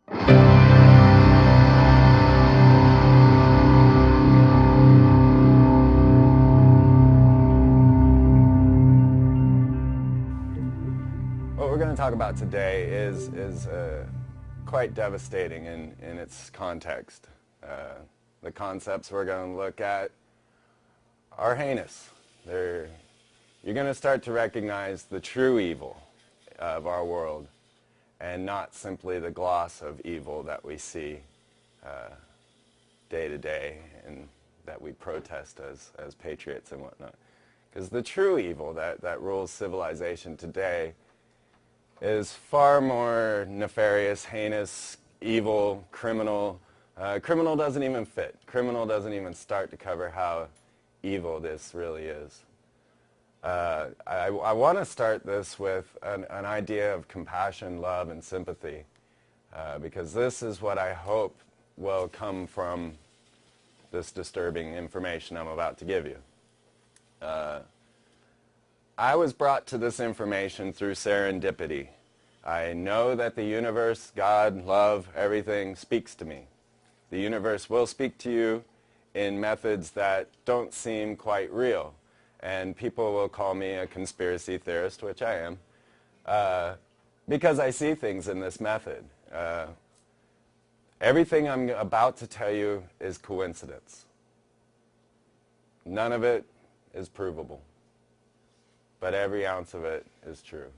What we're going to talk about today is quite devastating in its context. The concepts we're going to look at are heinous. You're going to start to recognize the true evil of our world and not simply the gloss of evil that we see day to day and that we protest as patriots and whatnot. Because the true evil that rules civilization today is far more nefarious, heinous, evil, criminal. Criminal doesn't even fit. Criminal doesn't even start to cover how evil this really is. I want to start this with an idea of compassion, love, and sympathy, because this is what I hope will come from this disturbing information I'm about to give you. I was brought to this information through serendipity. I know that the universe, God, love, everything speaks to me. The universe will speak to you in methods that don't seem quite real. And people will call me a conspiracy theorist, which I am, because I see things in this method. Everything I'm about to tell you is coincidence. None of it is provable. But every ounce of it is true.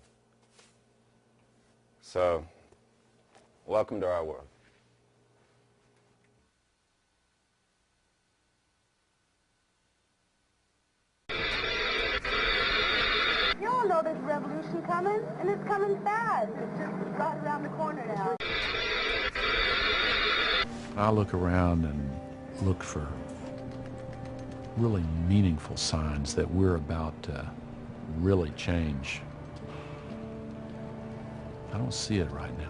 So, welcome to our world. You all know there's a revolution coming, and it's coming fast. It's just right around the corner now. I look around and look for really meaningful signs that we're about to really change. I don't see it right now.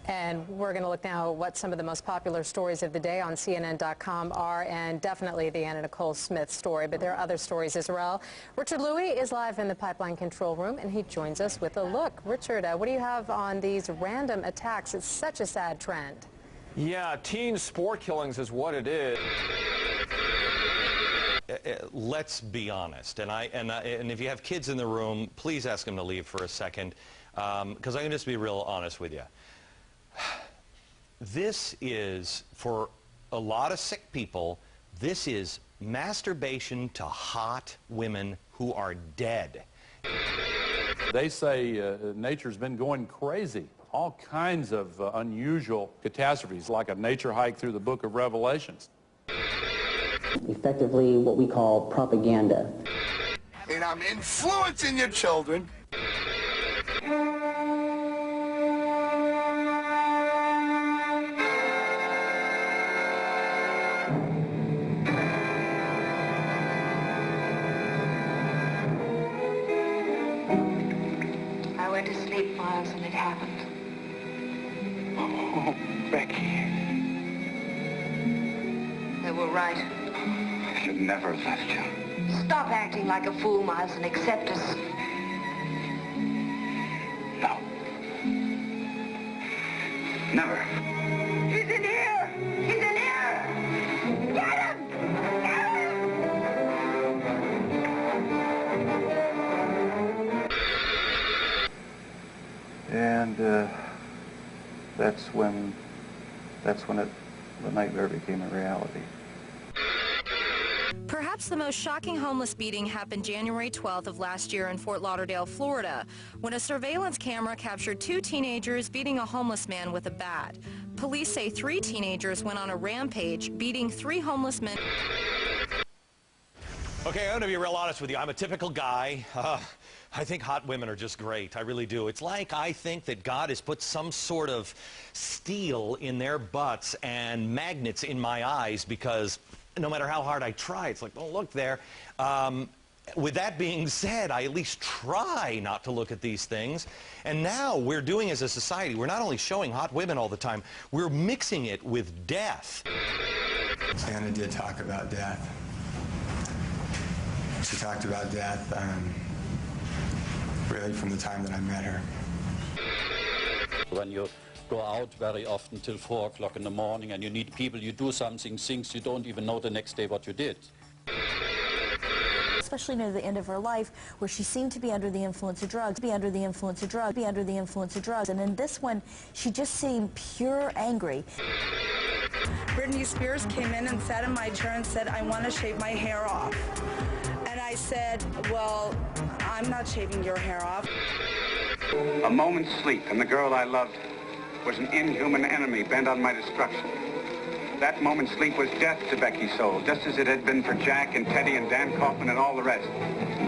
And we're going to look now at what some of the most popular stories of the day on CNN.com are, and definitely the Anna Nicole Smith story, but there are other stories as well. Richard Louie is live in the pipeline control room, and he joins us with a look. Richard, what do you have on these random attacks? It's such a sad trend. Yeah, teen sport killings is what it is. Let's be honest, and if you have kids in the room, please ask them to leave for a second, because I can just be real honest with you. This is, for a lot of sick people, this is masturbation to hot women who are dead. They say nature's been going crazy. All kinds of unusual catastrophes, like a nature hike through the book of Revelations. Effectively what we call propaganda. And I'm influencing your children. I went to sleep, Miles, and it happened. Oh, Becky. They were right. I should never have left you. Stop acting like a fool, Miles, and accept us. No. Never. He's in here! He's in here! Get him! Get him! And that's when the nightmare became a reality. Perhaps the most shocking homeless beating happened January 12th of last year in Fort Lauderdale, Florida, when a surveillance camera captured 2 teenagers beating a homeless man with a bat. Police say 3 teenagers went on a rampage, beating 3 homeless men. Okay, I'm going to be real honest with you. I'm a typical guy. I think hot women are just great. I really do. It's like I think that God has put some sort of steel in their butts and magnets in my eyes, because no matter how hard I try, it's like, oh, look there. With that being said, I at least try not to look at these things. And now we're doing as a society, we're not only showing hot women all the time, we're mixing it with death. Anna did talk about death. She talked about death really from the time that I met her. When you go out very often till 4 o'clock in the morning and you need people, you do something, things you don't even know the next day what you did. Especially near the end of her life, where she seemed to be under the influence of drugs, and in this one, she just seemed pure angry. Britney Spears came in and sat in my chair and said, "I want to shave my hair off." And I said, "Well, I'm not shaving your hair off." A moment's sleep, and the girl I loved was an inhuman enemy bent on my destruction. That moment's sleep was death to Becky's soul, just as it had been for Jack and Teddy and Dan Kaufman and all the rest.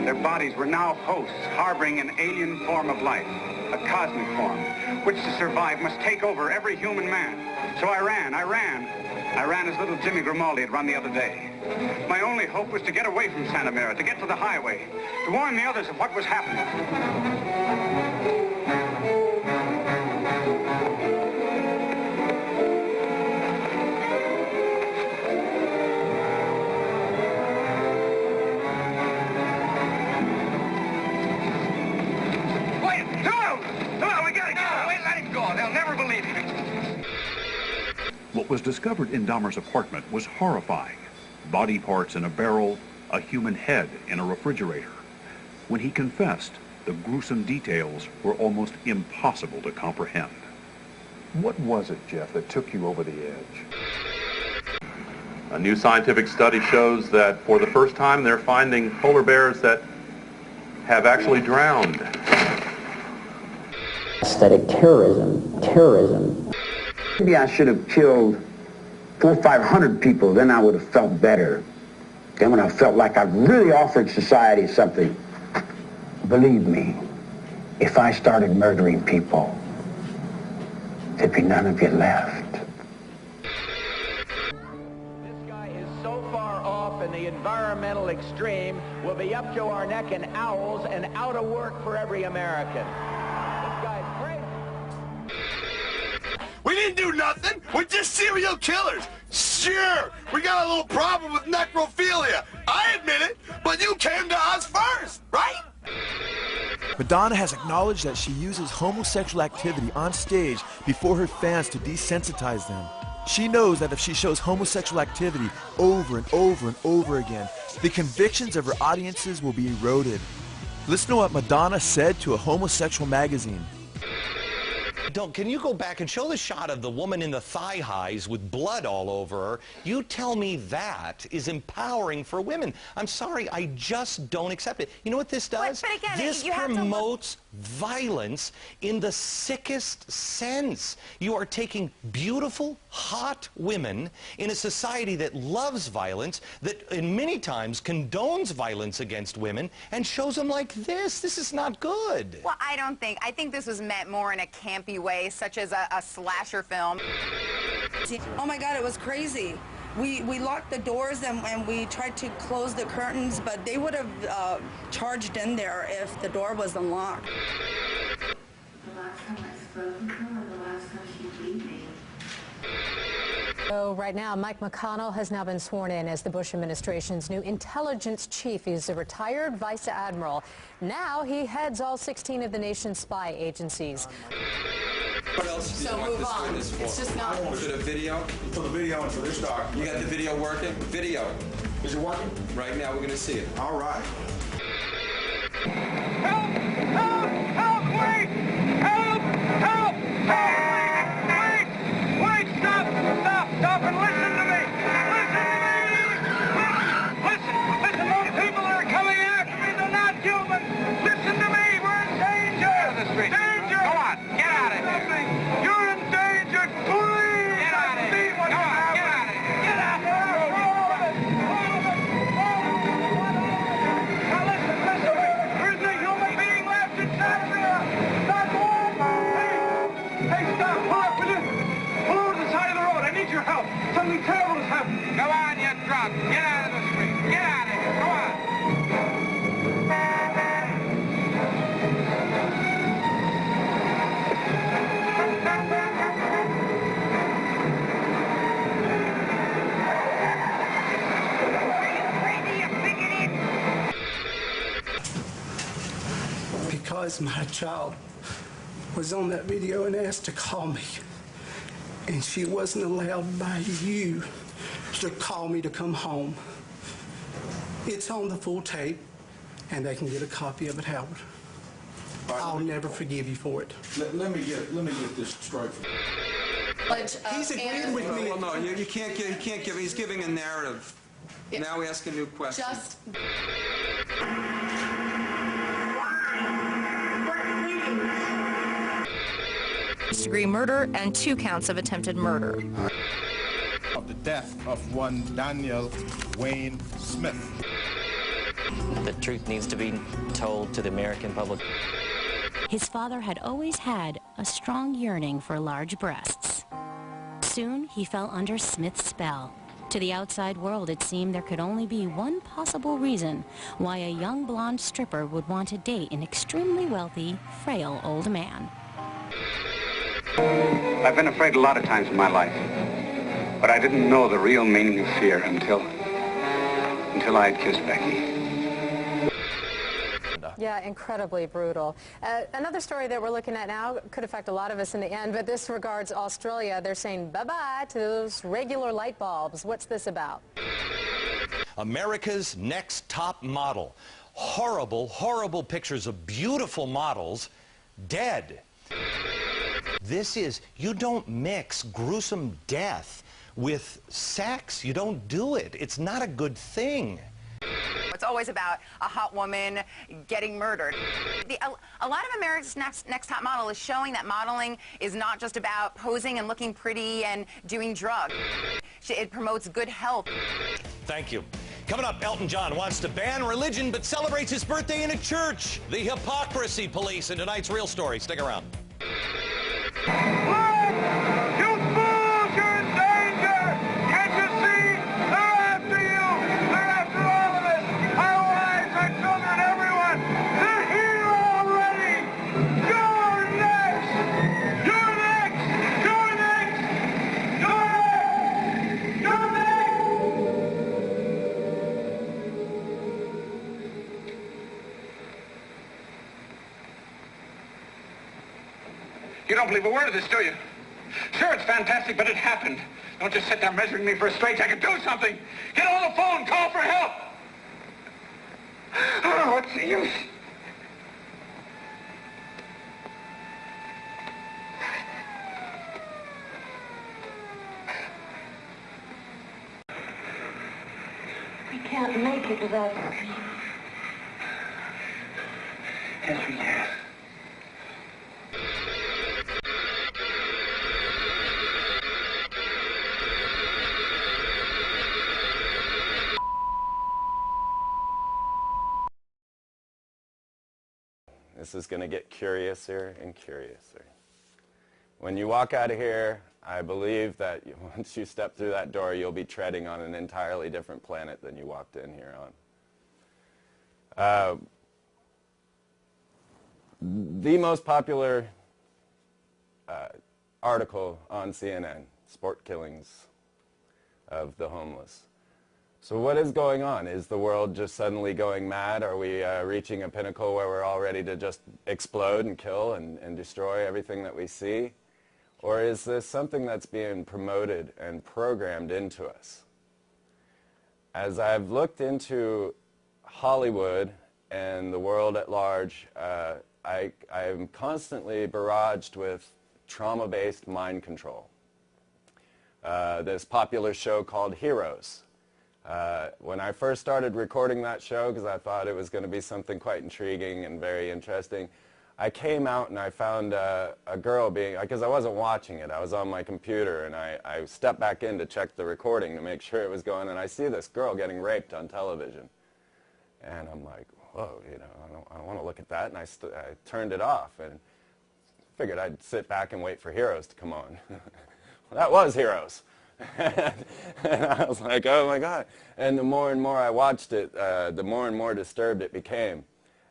Their bodies were now hosts, harboring an alien form of life, a cosmic form, which to survive must take over every human man. So I ran as little Jimmy Grimaldi had run the other day. My only hope was to get away from Santa Mira, to get to the highway, to warn the others of what was happening. What was discovered in Dahmer's apartment was horrifying. Body parts in a barrel, a human head in a refrigerator. When he confessed, the gruesome details were almost impossible to comprehend. What was it, Jeff, that took you over the edge? A new scientific study shows that for the first time they're finding polar bears that have actually drowned. Aesthetic terrorism. Maybe I should have killed 400 or 500 people, then I would have felt better. Then when I felt like I really offered society something, believe me, if I started murdering people, there'd be none of you left. This guy is so far off in the environmental extreme, we'll be up to our neck in owls and out of work for every American. This guy's crazy. We didn't do nothing. We're just serial killers. Sure, we got a little problem with necrophilia. I admit it, but you came to us first, right? Madonna has acknowledged that she uses homosexual activity on stage before her fans to desensitize them. She knows that if she shows homosexual activity over and over and over again, the convictions of her audiences will be eroded. Listen to what Madonna said to a homosexual magazine. Can you go back and show the shot of the woman in the thigh highs with blood all over her? You tell me that is empowering for women. I'm sorry, I just don't accept it. You know what this does? But again, this you have promotes violence in the sickest sense. You are taking beautiful, hot women in a society that loves violence, that in many times condones violence against women, and shows them like this. This is not good. Well, I think this was meant more in a campy way, such as a slasher film. Oh my God, it was crazy. We locked the doors and we tried to close the curtains, but they would have charged in there if the door was unlocked. The last time I spoke with her and the last time she beat me. So right now, Mike McConnell has now been sworn in as the Bush administration's new intelligence chief. He's a retired vice admiral. Now he heads all 16 of the nation's spy agencies. What else do you want this for? It's just not. For the video? For the video and for this doc. You got the video working? Video. Is it working? Right now, we're going to see it. All right. Help! Help! Help! Wait! Help! Help! Help! Wait! Wait! Stop! Stop! Stop and listen to me! Listen to me! Listen! Those people that are coming after me, they're not human! Listen to me! We're in danger! Get out of the street! Danger! Go on! Get out of here! You're in danger! Please! Get out of here! Go on! Get out of here! Get out of here! Now listen! Listen to me! There isn't a human being left inside of here! Not one! Hey, stop! Pull up, will you? Pull over to the side of the road. I need your help. Something terrible has happened. Go on, you drunk. Get out of the street. Get out of here. Go on. Because my child was on that video and asked to call me. And she wasn't allowed by you to call me to come home. It's on the full tape, and they can get a copy of it, Howard. I'll never forgive you for it. Let me get this straight. He's agreeing with me. Well, no, you can't give. He's giving a narrative. Yeah. Now we ask a new question. First-degree murder and 2 counts of attempted murder. Of the death of one Daniel Wayne Smith. The truth needs to be told to the American public. His father had always had a strong yearning for large breasts. Soon, he fell under Smith's spell. To the outside world, it seemed there could only be one possible reason why a young blonde stripper would want to date an extremely wealthy, frail old man. I've been afraid a lot of times in my life, but I didn't know the real meaning of fear until I had kissed Becky. Yeah, incredibly brutal. Another story that we're looking at now could affect a lot of us in the end, but this regards Australia. They're saying bye-bye to those regular light bulbs. What's this about? America's Next Top Model. Horrible, horrible pictures of beautiful models dead. This is, you don't mix gruesome death with sex. You don't do it. It's not a good thing. It's always about a hot woman getting murdered. A lot of America's Next Top Model is showing that modeling is not just about posing and looking pretty and doing drugs. It promotes good health. Thank you. Coming up, Elton John wants to ban religion but celebrates his birthday in a church. The hypocrisy police in tonight's Real Story. Stick around. You don't believe a word of this, do you? Sure, it's fantastic, but it happened. Don't just sit there measuring me for a straitjacket. Do something! Get on the phone! Call for help! Oh, what's the use? We can't make it without screaming. Yes, we can. This is going to get curiouser and curiouser. When you walk out of here, I believe that once you step through that door, you'll be treading on an entirely different planet than you walked in here on. The most popular article on CNN, sport killings of the homeless. So what is going on? Is the world just suddenly going mad? Are we reaching a pinnacle where we're all ready to just explode and kill and destroy everything that we see? Or is this something that's being promoted and programmed into us? As I've looked into Hollywood and the world at large, I am constantly barraged with trauma-based mind control. This popular show called Heroes. When I first started recording that show, because I thought it was going to be something quite intriguing and very interesting, I came out and I found a girl being, because I wasn't watching it, I was on my computer, and I stepped back in to check the recording to make sure it was going, and I see this girl getting raped on television. And I'm like, whoa, you know, I don't want to look at that, and I turned it off, and figured I'd sit back and wait for Heroes to come on. Well, that was Heroes. And I was like, oh my God. And the more and more I watched it, the more and more disturbed it became.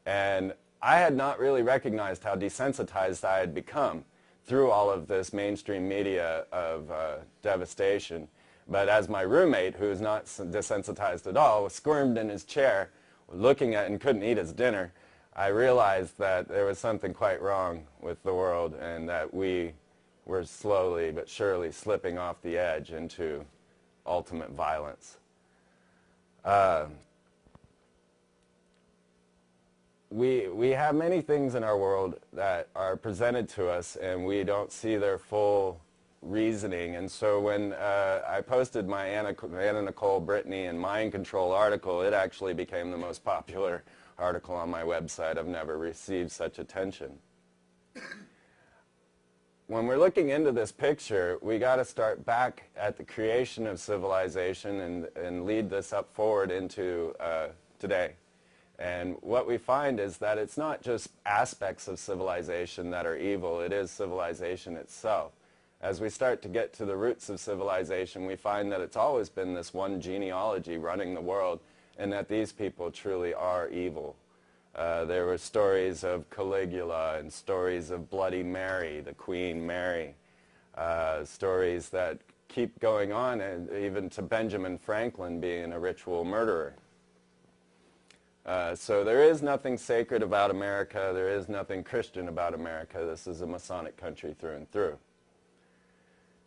And I had not really recognized how desensitized I had become through all of this mainstream media of devastation. But as my roommate, who's not desensitized at all, was squirmed in his chair, looking at and couldn't eat his dinner, I realized that there was something quite wrong with the world and that we were slowly but surely slipping off the edge into ultimate violence. We have many things in our world that are presented to us and we don't see their full reasoning. And so when I posted my Anna Nicole Brittany and mind control article, it actually became the most popular article on my website. I've never received such attention. When we're looking into this picture, we got to start back at the creation of civilization and lead this up forward into today. And what we find is that it's not just aspects of civilization that are evil, it is civilization itself. As we start to get to the roots of civilization, we find that it's always been this one genealogy running the world, and that these people truly are evil. There were stories of Caligula and stories of Bloody Mary, the Queen Mary, stories that keep going on, and even to Benjamin Franklin being a ritual murderer. So there is nothing sacred about America. There is nothing Christian about America. This is a Masonic country through and through.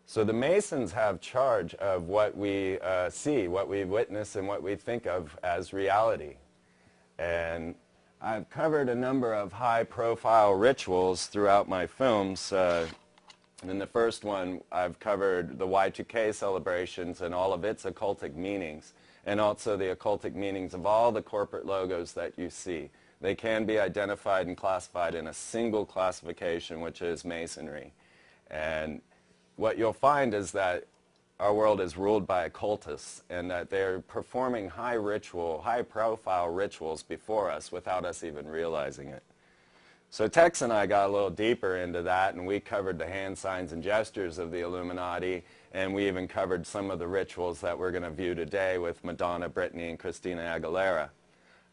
So the Masons have charge of what we see, what we witness, and what we think of as reality. And I've covered a number of high-profile rituals throughout my films. In the first one, I've covered the Y2K celebrations and all of its occultic meanings, and also the occultic meanings of all the corporate logos that you see. They can be identified and classified in a single classification, which is Masonry. And what you'll find is that our world is ruled by occultists and that they're performing high-profile rituals before us without us even realizing it. So Tex and I got a little deeper into that, and we covered the hand signs and gestures of the Illuminati, and we even covered some of the rituals that we're going to view today with Madonna, Brittany, and Christina Aguilera.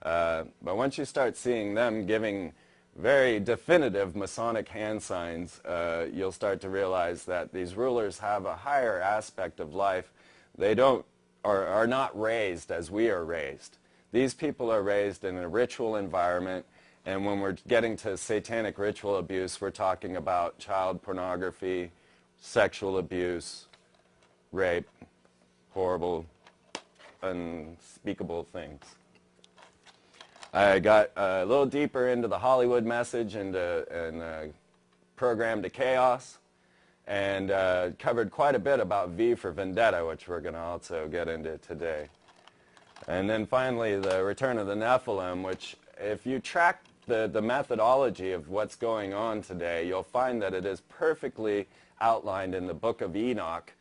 But once you start seeing them giving very definitive Masonic hand signs, you'll start to realize that these rulers have a higher aspect of life. They are not raised as we are raised. These people are raised in a ritual environment, and when we're getting to satanic ritual abuse, we're talking about child pornography, sexual abuse, rape, horrible, unspeakable things. I got a little deeper into the Hollywood message and Program to Chaos, and covered quite a bit about V for Vendetta, which we're going to also get into today. And then finally, the Return of the Nephilim, which if you track the methodology of what's going on today, you'll find that it is perfectly outlined in the Book of Enoch,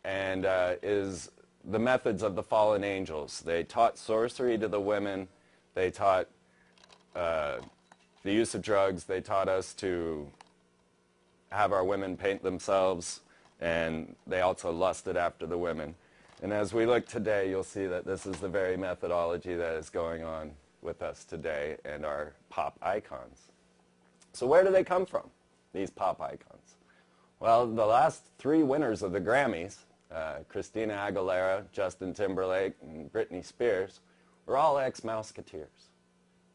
and is the methods of the fallen angels. They taught sorcery to the women. They taught the use of drugs. They taught us to have our women paint themselves, and they also lusted after the women. And as we look today, you'll see that this is the very methodology that is going on with us today and our pop icons. So where do they come from, these pop icons? Well, the last 3 winners of the Grammys, Christina Aguilera, Justin Timberlake, and Britney Spears, were all ex-Mouseketeers.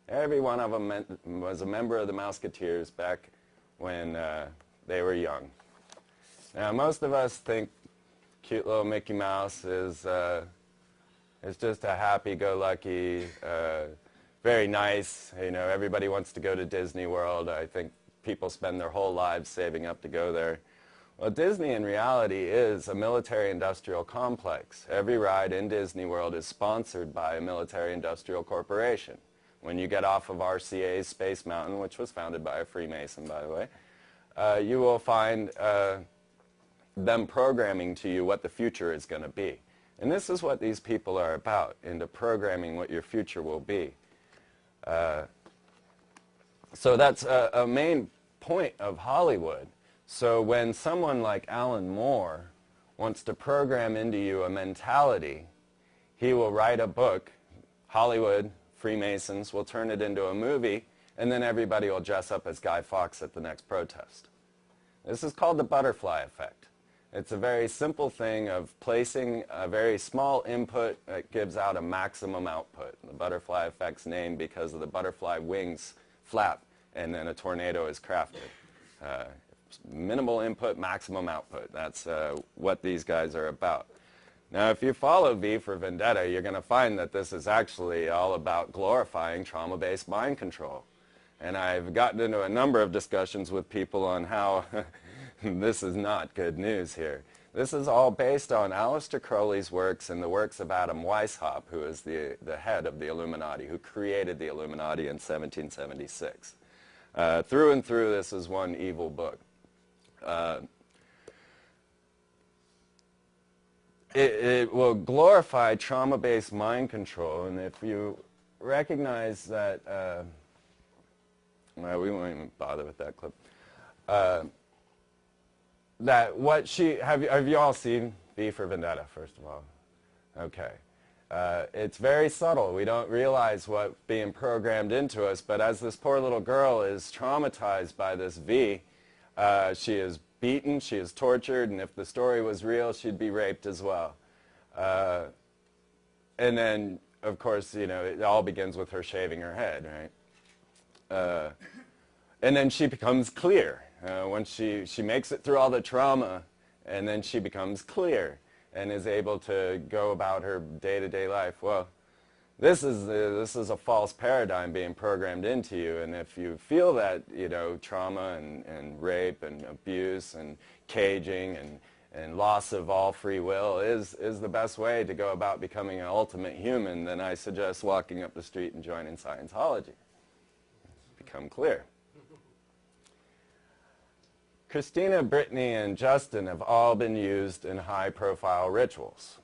Every one of them was a member of the Mouseketeers back when they were young. Now, most of us think cute little Mickey Mouse is just a happy-go-lucky, very nice. You know, everybody wants to go to Disney World. I think people spend their whole lives saving up to go there. Well, Disney in reality is a military-industrial complex. Every ride in Disney World is sponsored by a military-industrial corporation. When you get off of RCA's Space Mountain, which was founded by a Freemason, by the way, you will find them programming to you what the future is going to be. And this is what these people are about, into programming what your future will be. So that's a main point of Hollywood. So when someone like Alan Moore wants to program into you a mentality, he will write a book, Hollywood, Freemasons will turn it into a movie, and then everybody will dress up as Guy Fawkes at the next protest. This is called the butterfly effect. It's a very simple thing of placing a very small input that gives out a maximum output. The butterfly effect's named because of the butterfly wings flap, and then a tornado is crafted. Minimal input, maximum output. That's what these guys are about. Now, if you follow V for Vendetta, you're going to find that this is actually all about glorifying trauma-based mind control. And I've gotten into a number of discussions with people on how this is not good news here. This is all based on Aleister Crowley's works and the works of Adam Weishaupt, who is the head of the Illuminati, who created the Illuminati in 1776. Through and through, this is one evil book. It will glorify trauma-based mind control, and if you recognize that, well, we won't even bother with that clip. That what she, have you all seen V for Vendetta, first of all? Okay. It's very subtle. We don't realize what's being programmed into us, but as this poor little girl is traumatized by this V, she is beaten, she is tortured, and if the story was real, she'd be raped as well. And then, of course, you know, it all begins with her shaving her head, right? And then she becomes clear. Once she makes it through all the trauma, and then she becomes clear and is able to go about her day-to-day life. Well, this is a false paradigm being programmed into you, and if you feel that, you know, trauma and rape and abuse and caging and loss of all free will is the best way to go about becoming an ultimate human, then I suggest walking up the street and joining Scientology. Become clear. Christina, Brittany, and Justin have all been used in high-profile rituals.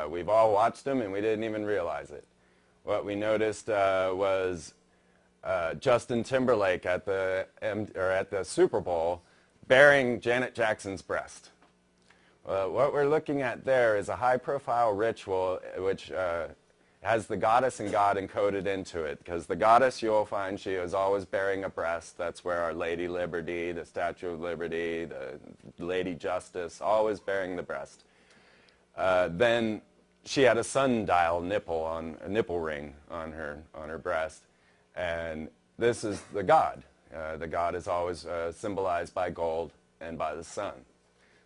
We've all watched them, and we didn't even realize it. What we noticed was Justin Timberlake at the Super Bowl bearing Janet Jackson's breast. What we're looking at there is a high-profile ritual which has the goddess and God encoded into it, because the goddess, you'll find, she is always bearing a breast. That's where our Lady Liberty, the Statue of Liberty, the Lady Justice, always bearing the breast. Then she had a sundial nipple a nipple ring on her breast, and this is the god. The god is always symbolized by gold and by the sun.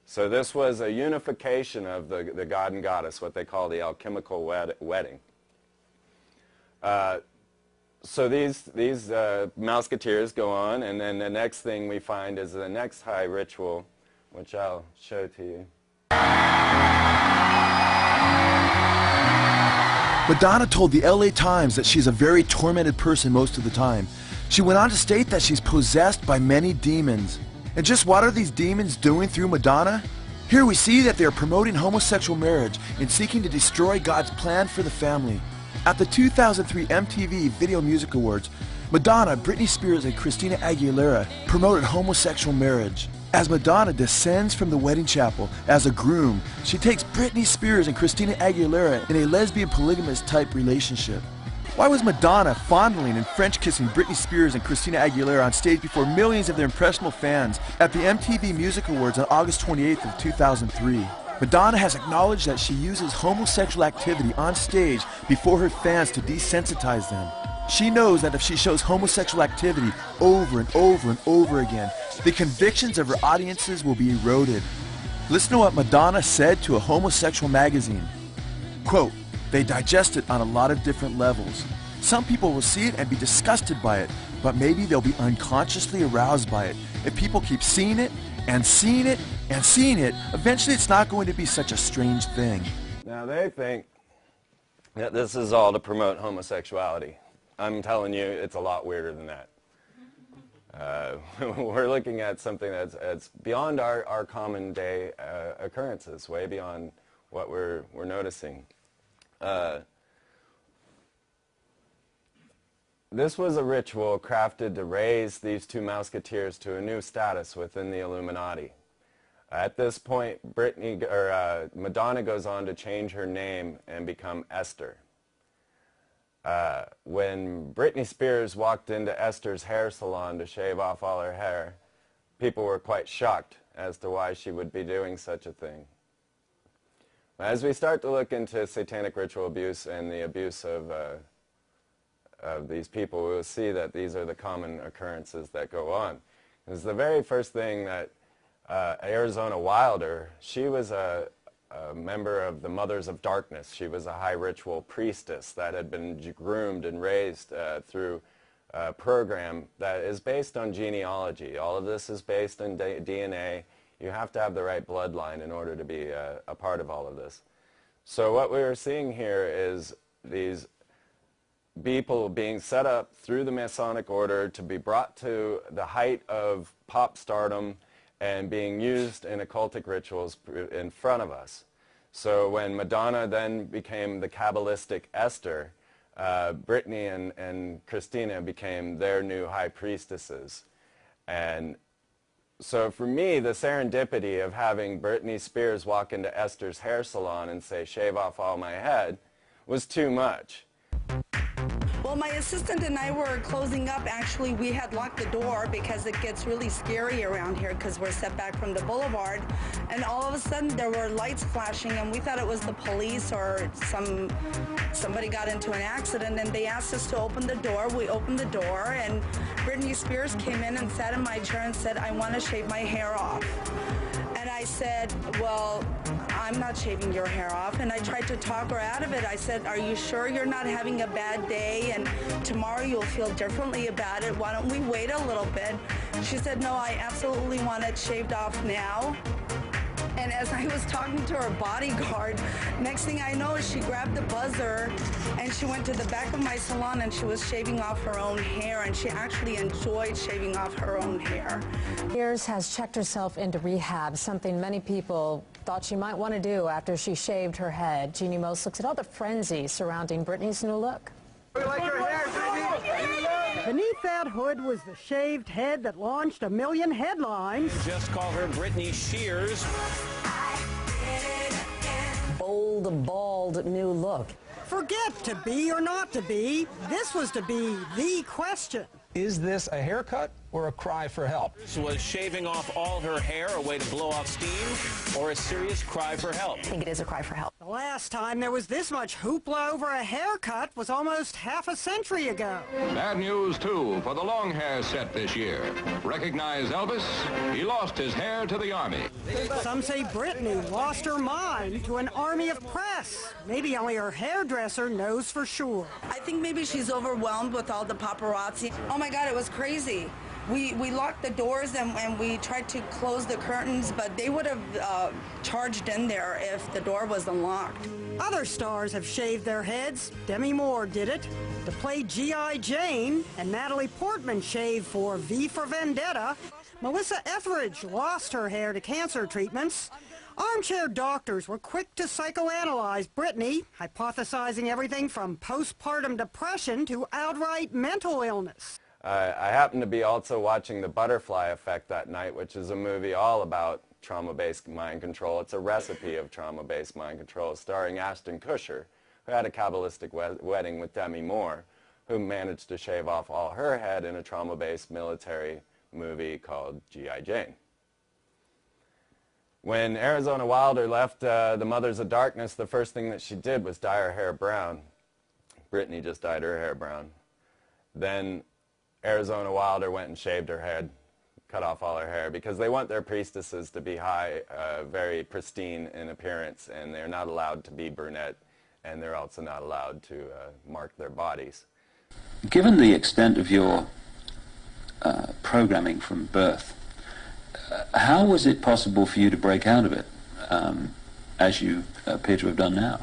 So this was a unification of the god and goddess, what they call the alchemical wedding. So these Mouseketeers go on, and then the next thing we find is the next high ritual, which I'll show to you. Madonna told the LA Times that she's a very tormented person most of the time. She went on to state that she's possessed by many demons. And just what are these demons doing through Madonna? Here we see that they are promoting homosexual marriage and seeking to destroy God's plan for the family. At the 2003 MTV Video Music Awards, Madonna, Britney Spears, and Christina Aguilera promoted homosexual marriage. As Madonna descends from the wedding chapel as a groom, she takes Britney Spears and Christina Aguilera in a lesbian polygamous type relationship. Why was Madonna fondling and French-kissing Britney Spears and Christina Aguilera on stage before millions of their impressionable fans at the MTV Music Awards on August 28th of 2003? Madonna has acknowledged that she uses homosexual activity on stage before her fans to desensitize them. She knows that if she shows homosexual activity over and over and over again, the convictions of her audiences will be eroded. Listen to what Madonna said to a homosexual magazine. Quote, "They digest it on a lot of different levels. Some people will see it and be disgusted by it, but maybe they'll be unconsciously aroused by it. If people keep seeing it and seeing it and seeing it, eventually it's not going to be such a strange thing." Now they think that this is all to promote homosexuality. I'm telling you, it's a lot weirder than that. We're looking at something that's beyond our common day occurrences, way beyond what we're noticing. This was a ritual crafted to raise these two Mouseketeers to a new status within the Illuminati. At this point, Madonna goes on to change her name and become Esther. When Britney Spears walked into Esther's hair salon to shave off all her hair, people were quite shocked as to why she would be doing such a thing. As we start to look into satanic ritual abuse and the abuse of these people, we will see that these are the common occurrences that go on. It's the very first thing that Arizona Wilder, she was a member of the Mothers of Darkness. She was a high ritual priestess that had been groomed and raised through a program that is based on genealogy. All of this is based on DNA. You have to have the right bloodline in order to be a part of all of this. So what we're seeing here is these people being set up through the Masonic order to be brought to the height of pop stardom and being used in occultic rituals in front of us. So when Madonna then became the Kabbalistic Esther, Brittany and Christina became their new high priestesses. And so for me, the serendipity of having Britney Spears walk into Esther's hair salon and say, "Shave off all my head," was too much. Well, my assistant and I were closing up. Actually, we had locked the door because it gets really scary around here because we're set back from the boulevard. And all of a sudden, there were lights flashing, and we thought it was the police or somebody got into an accident, and they asked us to open the door. We opened the door, and Britney Spears came in and sat in my chair and said, "I want to shave my hair off." And I said, "Well, I'm not shaving your hair off." And I tried to talk her out of it. I said, "Are you sure you're not having a bad day and tomorrow you'll feel differently about it? Why don't we wait a little bit?" She said, "No, I absolutely want it shaved off now." And as I was talking to her bodyguard, next thing I know is she grabbed the buzzer and she went to the back of my salon and she was shaving off her own hair, and she actually enjoyed shaving off her own hair. Spears has checked herself into rehab, something many people thought she might want to do after she shaved her head. Jeannie Most looks at all the frenzy surrounding Britney's new look. Beneath that hood was the shaved head that launched a million headlines. Just call her Britney Shears. Bold, bald new look. Forget to be or not to be. This was to be the question. Is this a haircut or a cry for help? Was shaving off all her hair a way to blow off steam, or a serious cry for help? I think it is a cry for help. The last time there was this much hoopla over a haircut was almost half a century ago. Bad news, too, for the long hair set this year. Recognize Elvis? He lost his hair to the Army. Some say Britney lost her mind to an army of press. Maybe only her hairdresser knows for sure. I think maybe she's overwhelmed with all the paparazzi. Oh my God, it was crazy. We locked the doors and we tried to close the curtains, but they would have charged in there if the door was unlocked. Other stars have shaved their heads. Demi Moore did it to play G.I. Jane, and Natalie Portman shaved for V for Vendetta. Melissa Etheridge lost her hair to cancer treatments. Armchair doctors were quick to psychoanalyze Britney, hypothesizing everything from postpartum depression to outright mental illness. I happened to be also watching The Butterfly Effect that night, which is a movie all about trauma-based mind control. It's a recipe of trauma-based mind control, starring Ashton Kutcher, who had a Kabbalistic wedding with Demi Moore, who managed to shave off all her head in a trauma-based military movie called G.I. Jane. When Arizona Wilder left the Mothers of Darkness, the first thing that she did was dye her hair brown. Britney just dyed her hair brown. Then Arizona Wilder went and shaved her head, cut off all her hair, because they want their priestesses to be high, very pristine in appearance, and they're not allowed to be brunette, and they're also not allowed to mark their bodies. Given the extent of your programming from birth, how was it possible for you to break out of it, as you appear to have done now?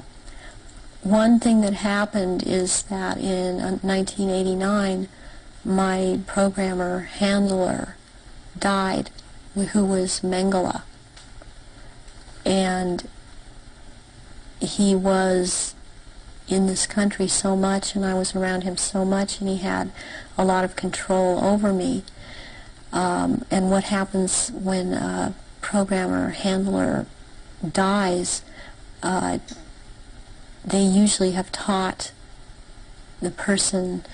One thing that happened is that in 1989, my programmer handler died, who was Mengele. And he was in this country so much, and I was around him so much, and he had a lot of control over me. And what happens when a programmer handler dies, they usually have taught the person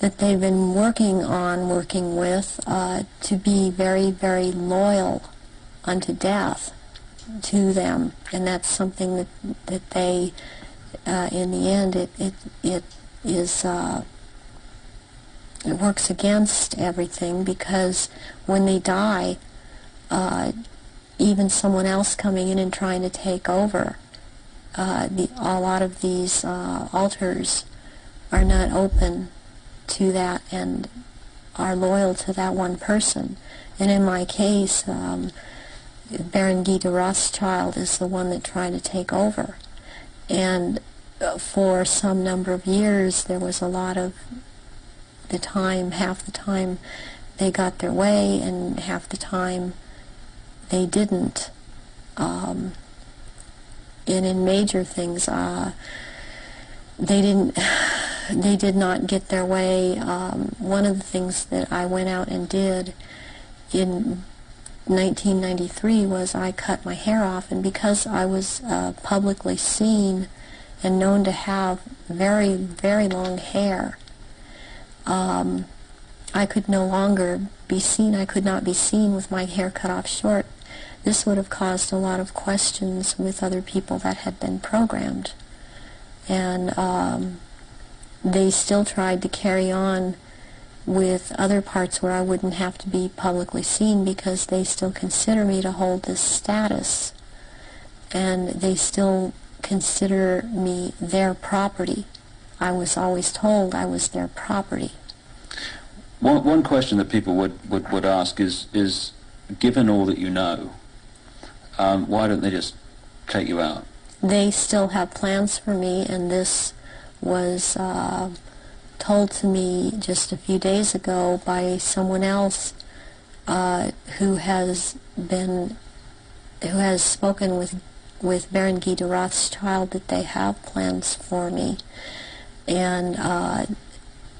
that they've been working with, to be very, very loyal unto death to them. And that's something that they, in the end, it is works against everything, because when they die, even someone else coming in and trying to take over, a lot of these altars are not open to that and are loyal to that one person. And in my case, Baron Guy de Rothschild is the one that tried to take over. And for some number of years, there was a lot of the time, half the time they got their way, and half the time they didn't. And in major things, they did not get their way. One of the things that I went out and did in 1993 was I cut my hair off, and because I was publicly seen and known to have very, very long hair, I could no longer be seen. I could not be seen with my hair cut off short. This would have caused a lot of questions with other people that had been programmed. And they still tried to carry on with other parts where I wouldn't have to be publicly seen, because they still consider me to hold this status. And they still consider me their property. I was always told I was their property. One question that people would ask is, given all that you know, why don't they just take you out? They still have plans for me, and this was told to me just a few days ago by someone else who has spoken with Baron Guy de Rothschild, that they have plans for me, and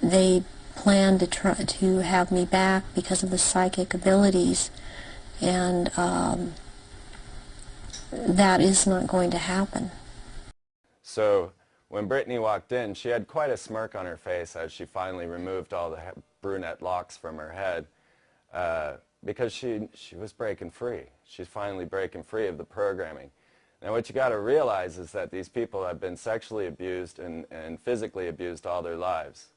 they plan to try to have me back because of the psychic abilities, and that is not going to happen. So when Brittany walked in, she had quite a smirk on her face as she finally removed all the brunette locks from her head, because she was breaking free. She's finally breaking free of the programming. Now what you got to realize is that these people have been sexually abused and physically abused all their lives.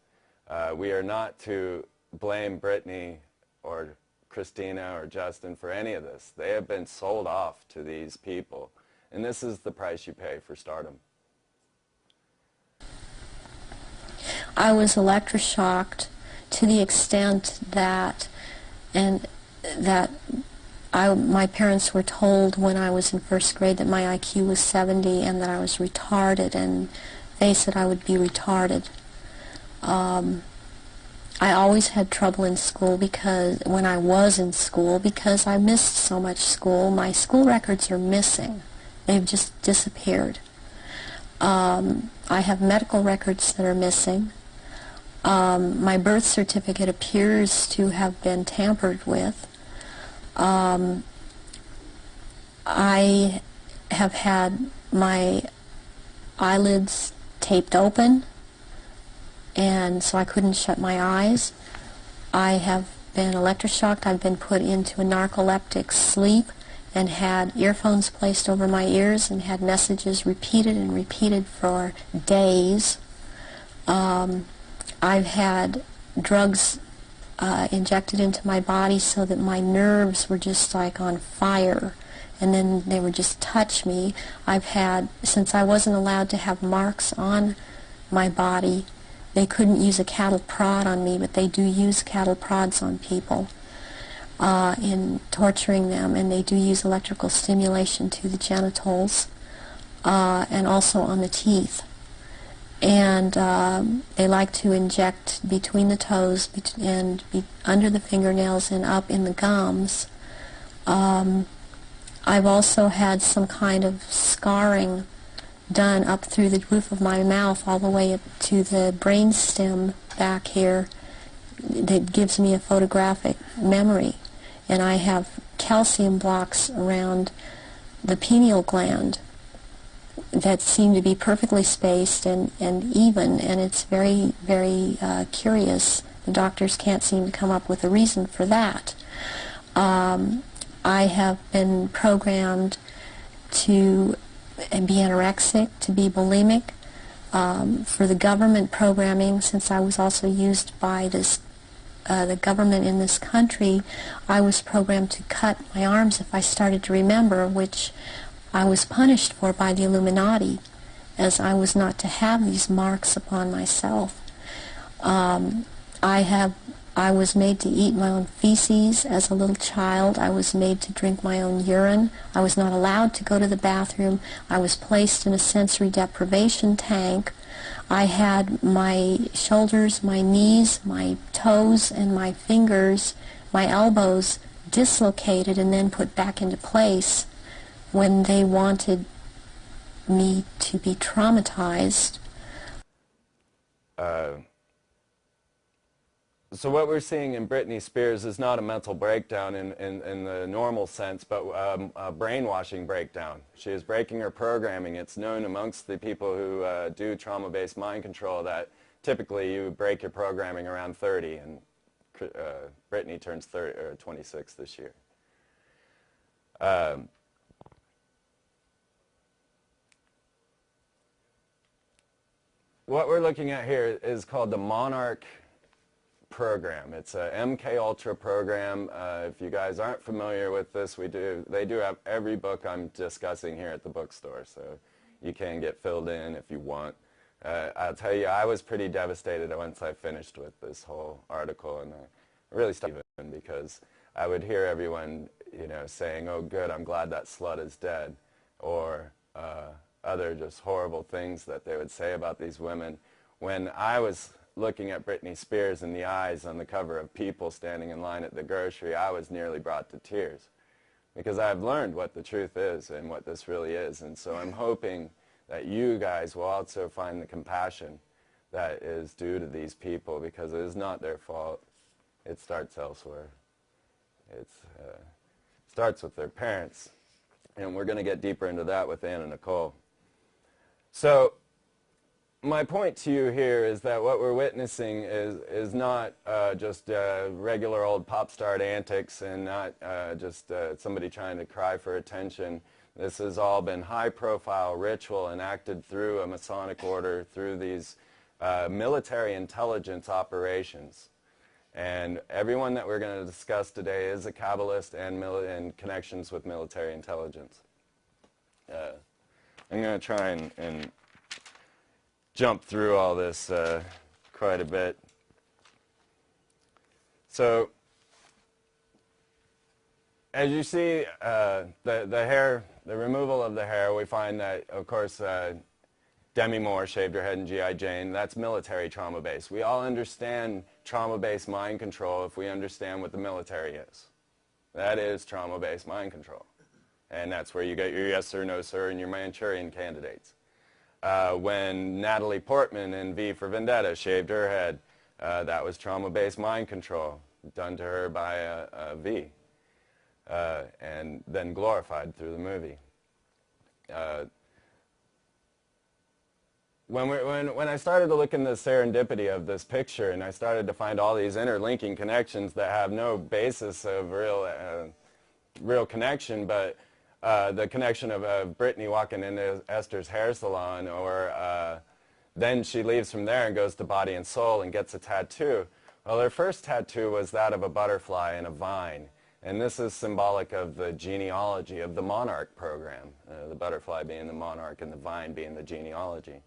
We are not to blame Brittany or Christina or Justin for any of this. They have been sold off to these people, and this is the price you pay for stardom. I was electroshocked to the extent that, my parents were told when I was in first grade that my IQ was 70 and that I was retarded, and they said I would be retarded. I always had trouble in school when I was in school, because I missed so much school. My school records are missing. They've just disappeared. I have medical records that are missing. My birth certificate appears to have been tampered with. I have had my eyelids taped open, and so I couldn't shut my eyes. I have been electroshocked. I've been put into a narcoleptic sleep and had earphones placed over my ears and had messages repeated and repeated for days. I've had drugs injected into my body so that my nerves were just like on fire, and then they would just touch me. I've had, since I wasn't allowed to have marks on my body, they couldn't use a cattle prod on me, but they do use cattle prods on people in torturing them, and they do use electrical stimulation to the genitals and also on the teeth. And they like to inject between the toes and under the fingernails and up in the gums. I've also had some kind of scarring done up through the roof of my mouth all the way up to the brain stem back here that gives me a photographic memory. And I have calcium blocks around the pineal gland that seem to be perfectly spaced and even, and it's very, very curious. The doctors can't seem to come up with a reason for that. I have been programmed to be anorexic, to be bulimic. For the government programming, since I was also used by this the government in this country, I was programmed to cut my arms if I started to remember, which I was punished for by the Illuminati, as I was not to have these marks upon myself. I was made to eat my own feces as a little child. I was made to drink my own urine. I was not allowed to go to the bathroom. I was placed in a sensory deprivation tank. I had my shoulders, my knees, my toes, and my fingers, my elbows dislocated and then put back into place when they wanted me to be traumatized. So what we're seeing in Britney Spears is not a mental breakdown in the normal sense, but a brainwashing breakdown. She is breaking her programming. It's known amongst the people who do trauma-based mind control that typically you break your programming around 30, and Britney turns 26 this year. What we're looking at here is called the Monarch program. It's a MK Ultra program. If you guys aren't familiar with this, they do have every book I'm discussing here at the bookstore, so you can get filled in if you want. I'll tell you, I was pretty devastated once I finished with this whole article, and I really stopped even because I would hear everyone, saying, "Oh, good, I'm glad that slut is dead," or other just horrible things that they would say about these women. When I was looking at Britney Spears in the eyes on the cover of People standing in line at the grocery, I was nearly brought to tears because I've learned what the truth is and what this really is. And so I'm hoping that you guys will also find the compassion that is due to these people, because it is not their fault. It starts elsewhere. It starts with their parents. And we're going to get deeper into that with Anna Nicole. So my point to you here is that what we're witnessing is not just regular old pop star antics and not just somebody trying to cry for attention. This has all been high-profile ritual enacted through a Masonic order, through these military intelligence operations. And everyone that we're going to discuss today is a Kabbalist and connections with military intelligence. I'm going to try and jump through all this quite a bit. So, as you see, the removal of the hair, we find that, of course, Demi Moore shaved her head in G.I. Jane. That's military trauma-based. We all understand trauma-based mind control if we understand what the military is. That is trauma-based mind control. And that's where you get your yes sir, no sir, and your Manchurian candidates. When Natalie Portman in V for Vendetta shaved her head, that was trauma-based mind control done to her by a V, and then glorified through the movie. When I started to look in the serendipity of this picture, and I started to find all these interlinking connections that have no basis of real connection, but the connection of Britney walking into Esther's hair salon, or then she leaves from there and goes to Body and Soul and gets a tattoo. Well, her first tattoo was that of a butterfly and a vine, and this is symbolic of the genealogy of the Monarch program, the butterfly being the monarch and the vine being the genealogy.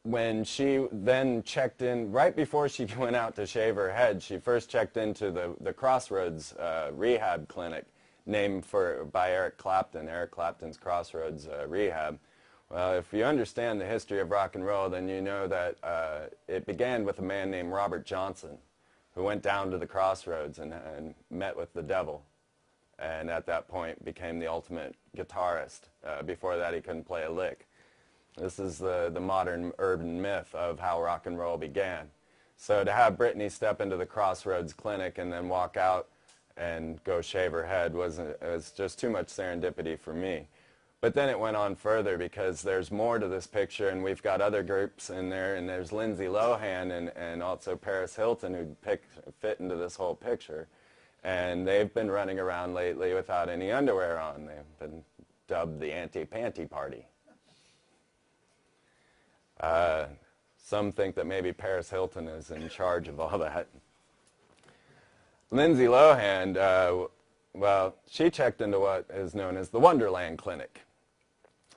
When she then checked in, right before she went out to shave her head, she first checked into the Crossroads rehab clinic named by Eric Clapton, Eric Clapton's Crossroads Rehab. Well, if you understand the history of rock and roll, then you know that it began with a man named Robert Johnson, who went down to the Crossroads and met with the devil, and at that point became the ultimate guitarist. Before that, he couldn't play a lick. This is the modern urban myth of how rock and roll began. So to have Britney step into the Crossroads clinic and then walk out and go shave her head was just too much serendipity for me. But then it went on further, because there's more to this picture, and we've got other groups in there, and there's Lindsay Lohan and also Paris Hilton who fit into this whole picture. And they've been running around lately without any underwear on. They've been dubbed the anti-panty party. some think that maybe Paris Hilton is in charge of all that. Lindsay Lohan, well, she checked into what is known as the Wonderland Clinic.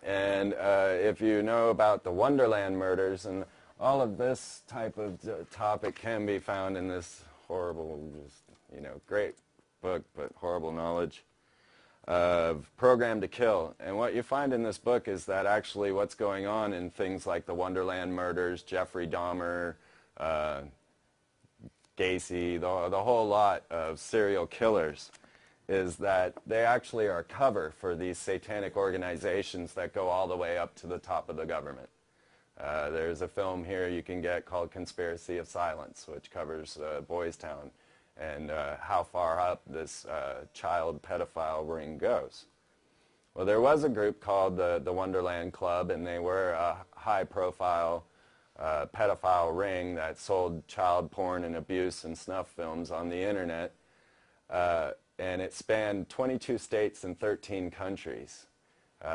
And if you know about the Wonderland murders, and all of this type of topic can be found in this horrible, just, you know, great book, but horrible knowledge of Program to Kill. And what you find in this book is that actually what's going on in things like the Wonderland murders, Jeffrey Dahmer, Gacy, the whole lot of serial killers, is that they actually are cover for these satanic organizations that go all the way up to the top of the government. There's a film here you can get called Conspiracy of Silence, which covers Boys Town and how far up this child pedophile ring goes. Well, there was a group called the Wonderland Club, and they were a high-profile pedophile ring that sold child porn and abuse and snuff films on the internet, and it spanned 22 states and 13 countries.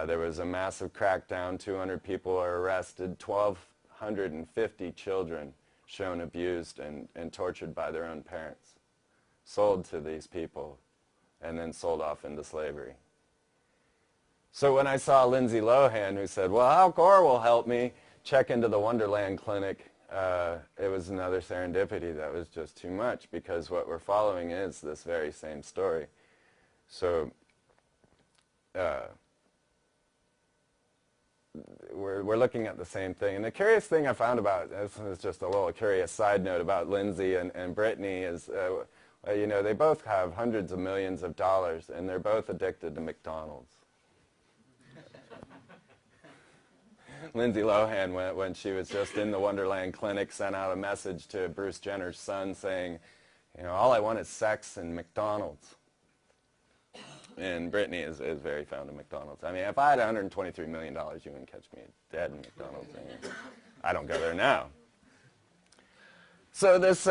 There was a massive crackdown, 200 people were arrested, 1,250 children shown abused and tortured by their own parents, sold to these people, and then sold off into slavery. So when I saw Lindsay Lohan, who said, well, Al Gore will help me check into the Wonderland Clinic, it was another serendipity that was just too much, because what we're following is this very same story. So we're looking at the same thing. And the curious thing I found about, this is just a little curious side note about Lindsay and Brittany, is you know, they both have hundreds of millions of dollars, and they're both addicted to McDonald's. Lindsay Lohan, when she was just in the Wonderland Clinic, sent out a message to Bruce Jenner's son saying, you know, all I want is sex and McDonald's. And Brittany is very fond of McDonald's. I mean, if I had $123 million, you wouldn't catch me dead in McDonald's. I mean, I don't go there now. So this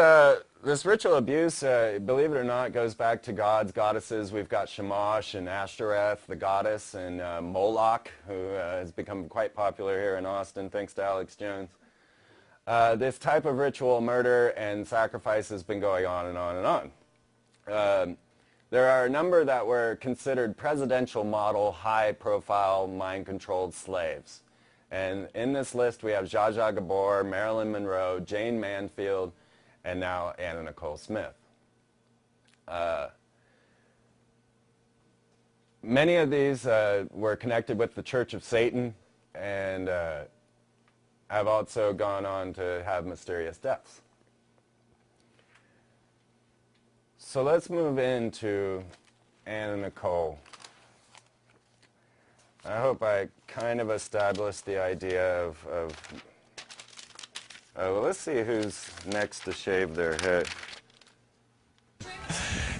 ritual abuse, believe it or not, goes back to gods, goddesses. We've got Shamash and Ashtoreth, the goddess, and Moloch, who has become quite popular here in Austin, thanks to Alex Jones. This type of ritual murder and sacrifice has been going on and on and on. There are a number that were considered presidential model, high-profile, mind-controlled slaves. And in this list, we have Zsa Zsa Gabor, Marilyn Monroe, Jane Mansfield, and now Anna Nicole Smith. Many of these were connected with the Church of Satan and have also gone on to have mysterious deaths. So let's move into Anna Nicole. I hope I kind of established the idea of well, let's see who's next to shave their head.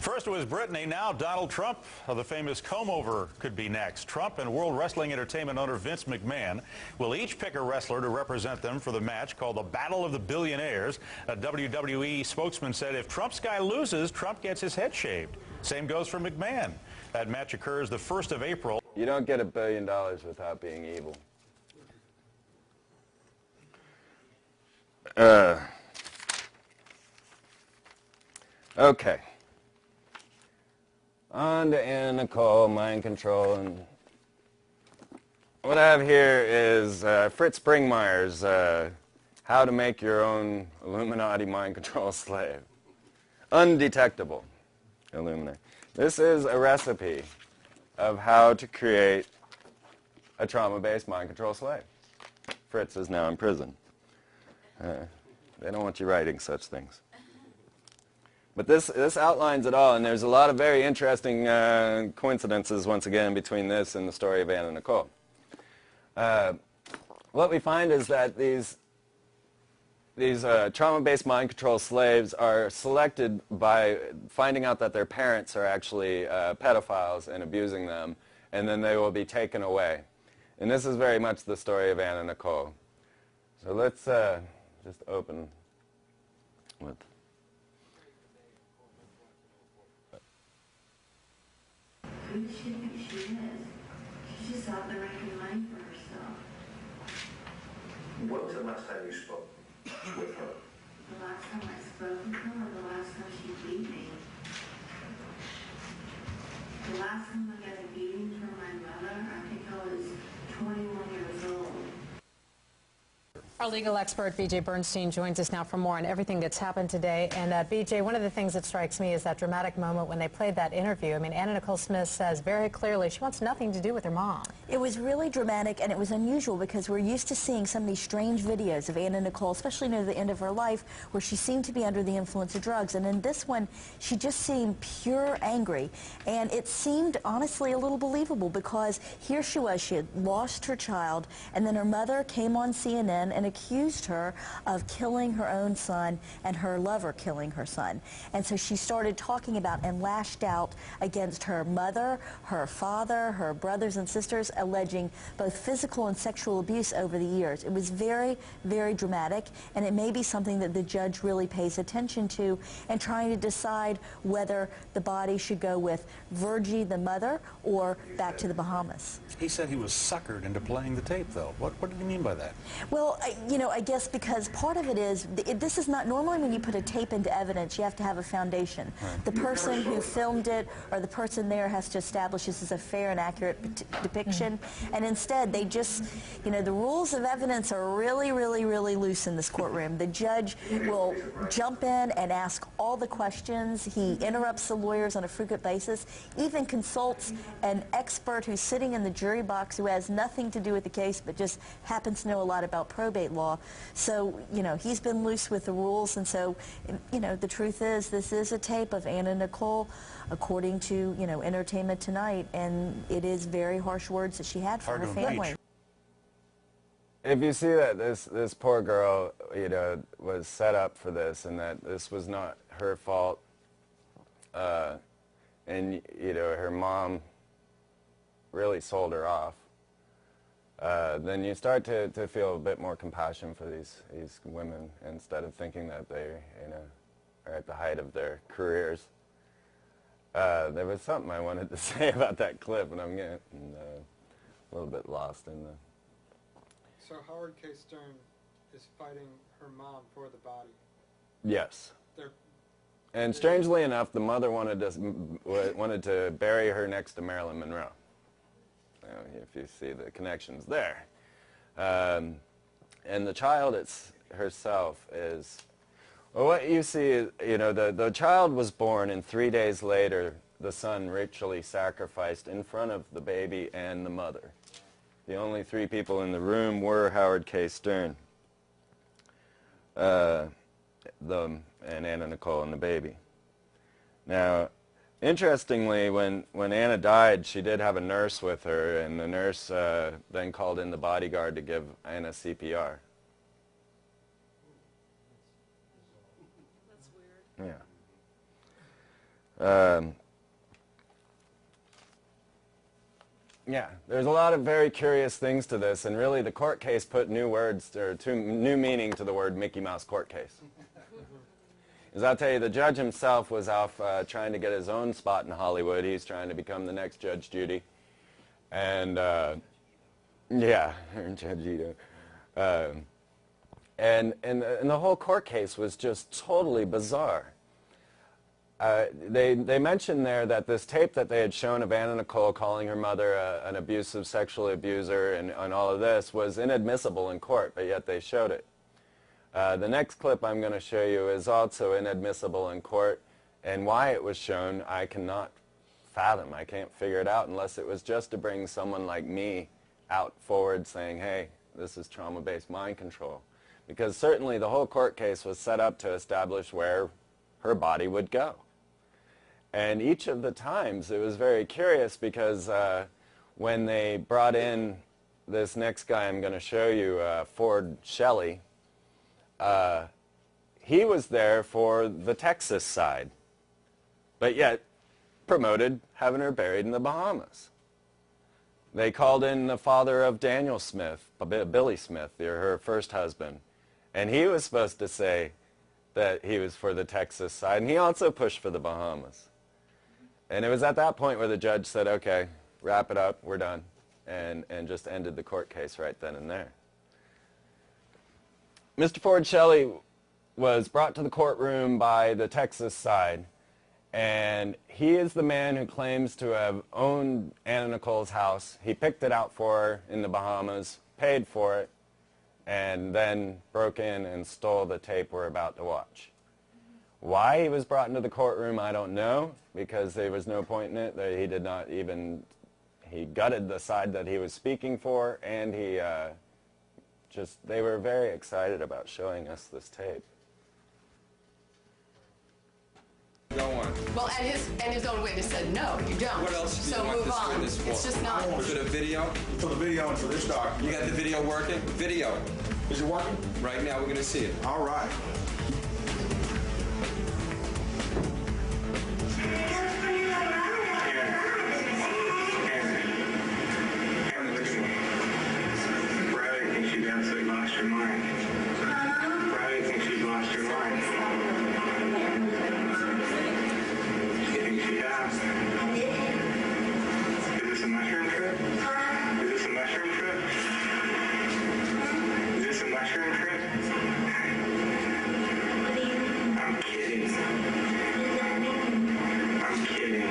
First it was Brittany, now Donald Trump of the famous comb-over could be next. Trump and World Wrestling Entertainment owner Vince McMahon will each pick a wrestler to represent them for the match called the Battle of the Billionaires. A WWE spokesman said if Trump's guy loses, Trump gets his head shaved. Same goes for McMahon. That match occurs the 1st of April. You don't get $1 billion without being evil. Okay. On to Anna Nicole, mind control. And what I have here is Fritz Springmeier's How to Make Your Own Illuminati Mind Control Slave. Undetectable Illuminati. This is a recipe of how to create a trauma-based mind control slave. Fritz is now in prison. They don't want you writing such things. But this outlines it all, and there's a lot of very interesting coincidences, once again, between this and the story of Anna Nicole. What we find is that these trauma-based mind control slaves are selected by finding out that their parents are actually pedophiles and abusing them, and then they will be taken away. And this is very much the story of Anna Nicole. So let's just open with... She is. She's just out there making money for herself. When was the last time you spoke? The last time I spoke with her, or the last time she beat me? The last time I got a beating from my mother, I think I was 21 years old. Our legal expert, B.J. Bernstein, joins us now for more on everything that's happened today. And B.J., one of the things that strikes me is that dramatic moment when they played that interview. I mean, Anna Nicole Smith says very clearly she wants nothing to do with her mom. It was really dramatic, and it was unusual because we're used to seeing some of these strange videos of Anna Nicole, especially near the end of her life, where she seemed to be under the influence of drugs. And in this one, she just seemed pure angry. And it seemed, honestly, a little believable because here she was. She had lost her child, and then her mother came on CNN and accused her of killing her own son and her lover killing her son. And so she started talking about and lashed out against her mother, her father, her brothers and sisters, alleging both physical and sexual abuse over the years. It was very, very dramatic, and it may be something that the judge really pays attention to and trying to decide whether the body should go with Virgie, the mother, or back to the Bahamas. He said he was suckered into playing the tape, though. What did he mean by that? Well, you know, I guess because part of it is, this is not, normally when you put a tape into evidence, you have to have a foundation. Right. The person who filmed it or the person there has to establish this is a fair and accurate depiction. And instead, they just, you know, the rules of evidence are really, really, really loose in this courtroom. The judge will jump in and ask all the questions. He interrupts the lawyers on a frequent basis, even consults an expert who's sitting in the jury box who has nothing to do with the case but just happens to know a lot about probate law. So, you know, he's been loose with the rules, and so, you know, the truth is this is a tape of Anna Nicole according to, you know, Entertainment Tonight, and it is very harsh words that she had for her family. If you see that this poor girl, you know, was set up for this and that this was not her fault, and, you know, her mom really sold her off, then you start to feel a bit more compassion for these women instead of thinking that they, you know, are at the height of their careers. There was something I wanted to say about that clip, and I'm getting a little bit lost in the... So Howard K. Stern is fighting her mom for the body. Yes. And strangely enough, the mother wanted to bury her next to Marilyn Monroe. If you see the connections there. And the child herself is, well, what you see is, you know, the child was born, and 3 days later, the son ritually sacrificed in front of the baby and the mother. The only three people in the room were Howard K. Stern, and Anna Nicole and the baby. Now, interestingly, when Anna died, she did have a nurse with her, and the nurse then called in the bodyguard to give Anna CPR. That's weird. Yeah. Yeah, there's a lot of very curious things to this, and really the court case put new words, or new meaning to the word Mickey Mouse court case. As I'll tell you, the judge himself was off trying to get his own spot in Hollywood. He's trying to become the next Judge Judy. And, yeah, Judge Judy. And the whole court case was just totally bizarre. They mentioned there that this tape that they had shown of Anna Nicole calling her mother an abusive sexual abuser and all of this was inadmissible in court, but yet they showed it. The next clip I'm going to show you is also inadmissible in court, and why it was shown I cannot fathom. I can't figure it out unless it was just to bring someone like me out forward saying, hey, this is trauma-based mind control. Because certainly the whole court case was set up to establish where her body would go. And each of the times it was very curious because when they brought in this next guy I'm going to show you, Ford Shelley, he was there for the Texas side, but yet promoted having her buried in the Bahamas. They called in the father of Daniel Smith, Billy Smith, her first husband, and he was supposed to say that he was for the Texas side, and he also pushed for the Bahamas. And it was at that point where the judge said, okay, wrap it up, we're done, and just ended the court case right then and there. Mr. Ford Shelley was brought to the courtroom by the Texas side, and he is the man who claims to have owned Anna Nicole's house. He picked it out for her in the Bahamas, paid for it, and then broke in and stole the tape we're about to watch. Why he was brought into the courtroom, I don't know, because there was no point in it. He did not even, he gutted the side that he was speaking for, and he they were very excited about showing us this tape. Go on. Well, and his own witness said, no, you don't. What else do you so want move this on. witness for? It's just not. For the video? For the video and for this document. You got the video working? Video. Is it working? Right now, we're going to see it. All right. Brad thinks you've absolutely lost your mind. Brad thinks you've lost your mind. She thinks she has. Is this a mushroom trip? Is this a mushroom trip? Is this a mushroom trip? I'm kidding. I'm kidding.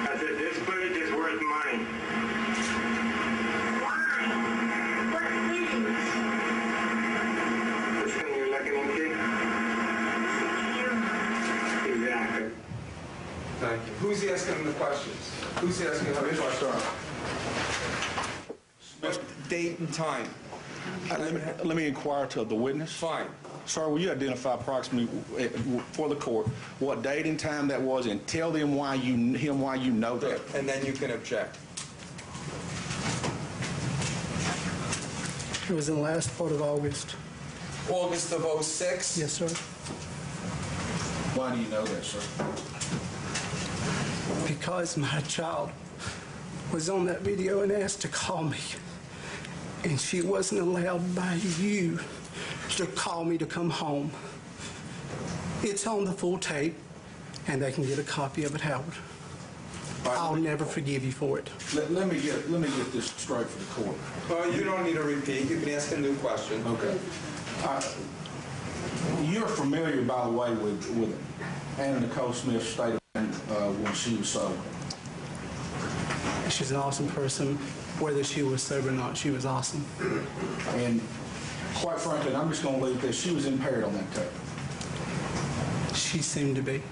I said this footage is worth money. This thing you're looking into? Exactly. Thank you. Who's asking him the questions? Who's asking him the questions? Date and time. Let me inquire to the witness. Fine. Sir, will you identify approximately for the court what date and time that was, and tell them why you know that? And then you can object. It was in the last part of August. August of '06? Yes, sir. Why do you know that, sir? Because my child was on that video and asked to call me. And she wasn't allowed by you to call me to come home. It's on the full tape, and they can get a copy of it, Howard. I'll never forgive you for it. Let me get this straight for the court. Well, you don't need to repeat. You can ask a new question. Okay. You're familiar, by the way, with Anna Nicole Smith's state of mind when she was sober. She's an awesome person. Whether she was sober or not, she was awesome. And quite frankly, I'm just going to leave this. She was impaired on that tape. She seemed to be.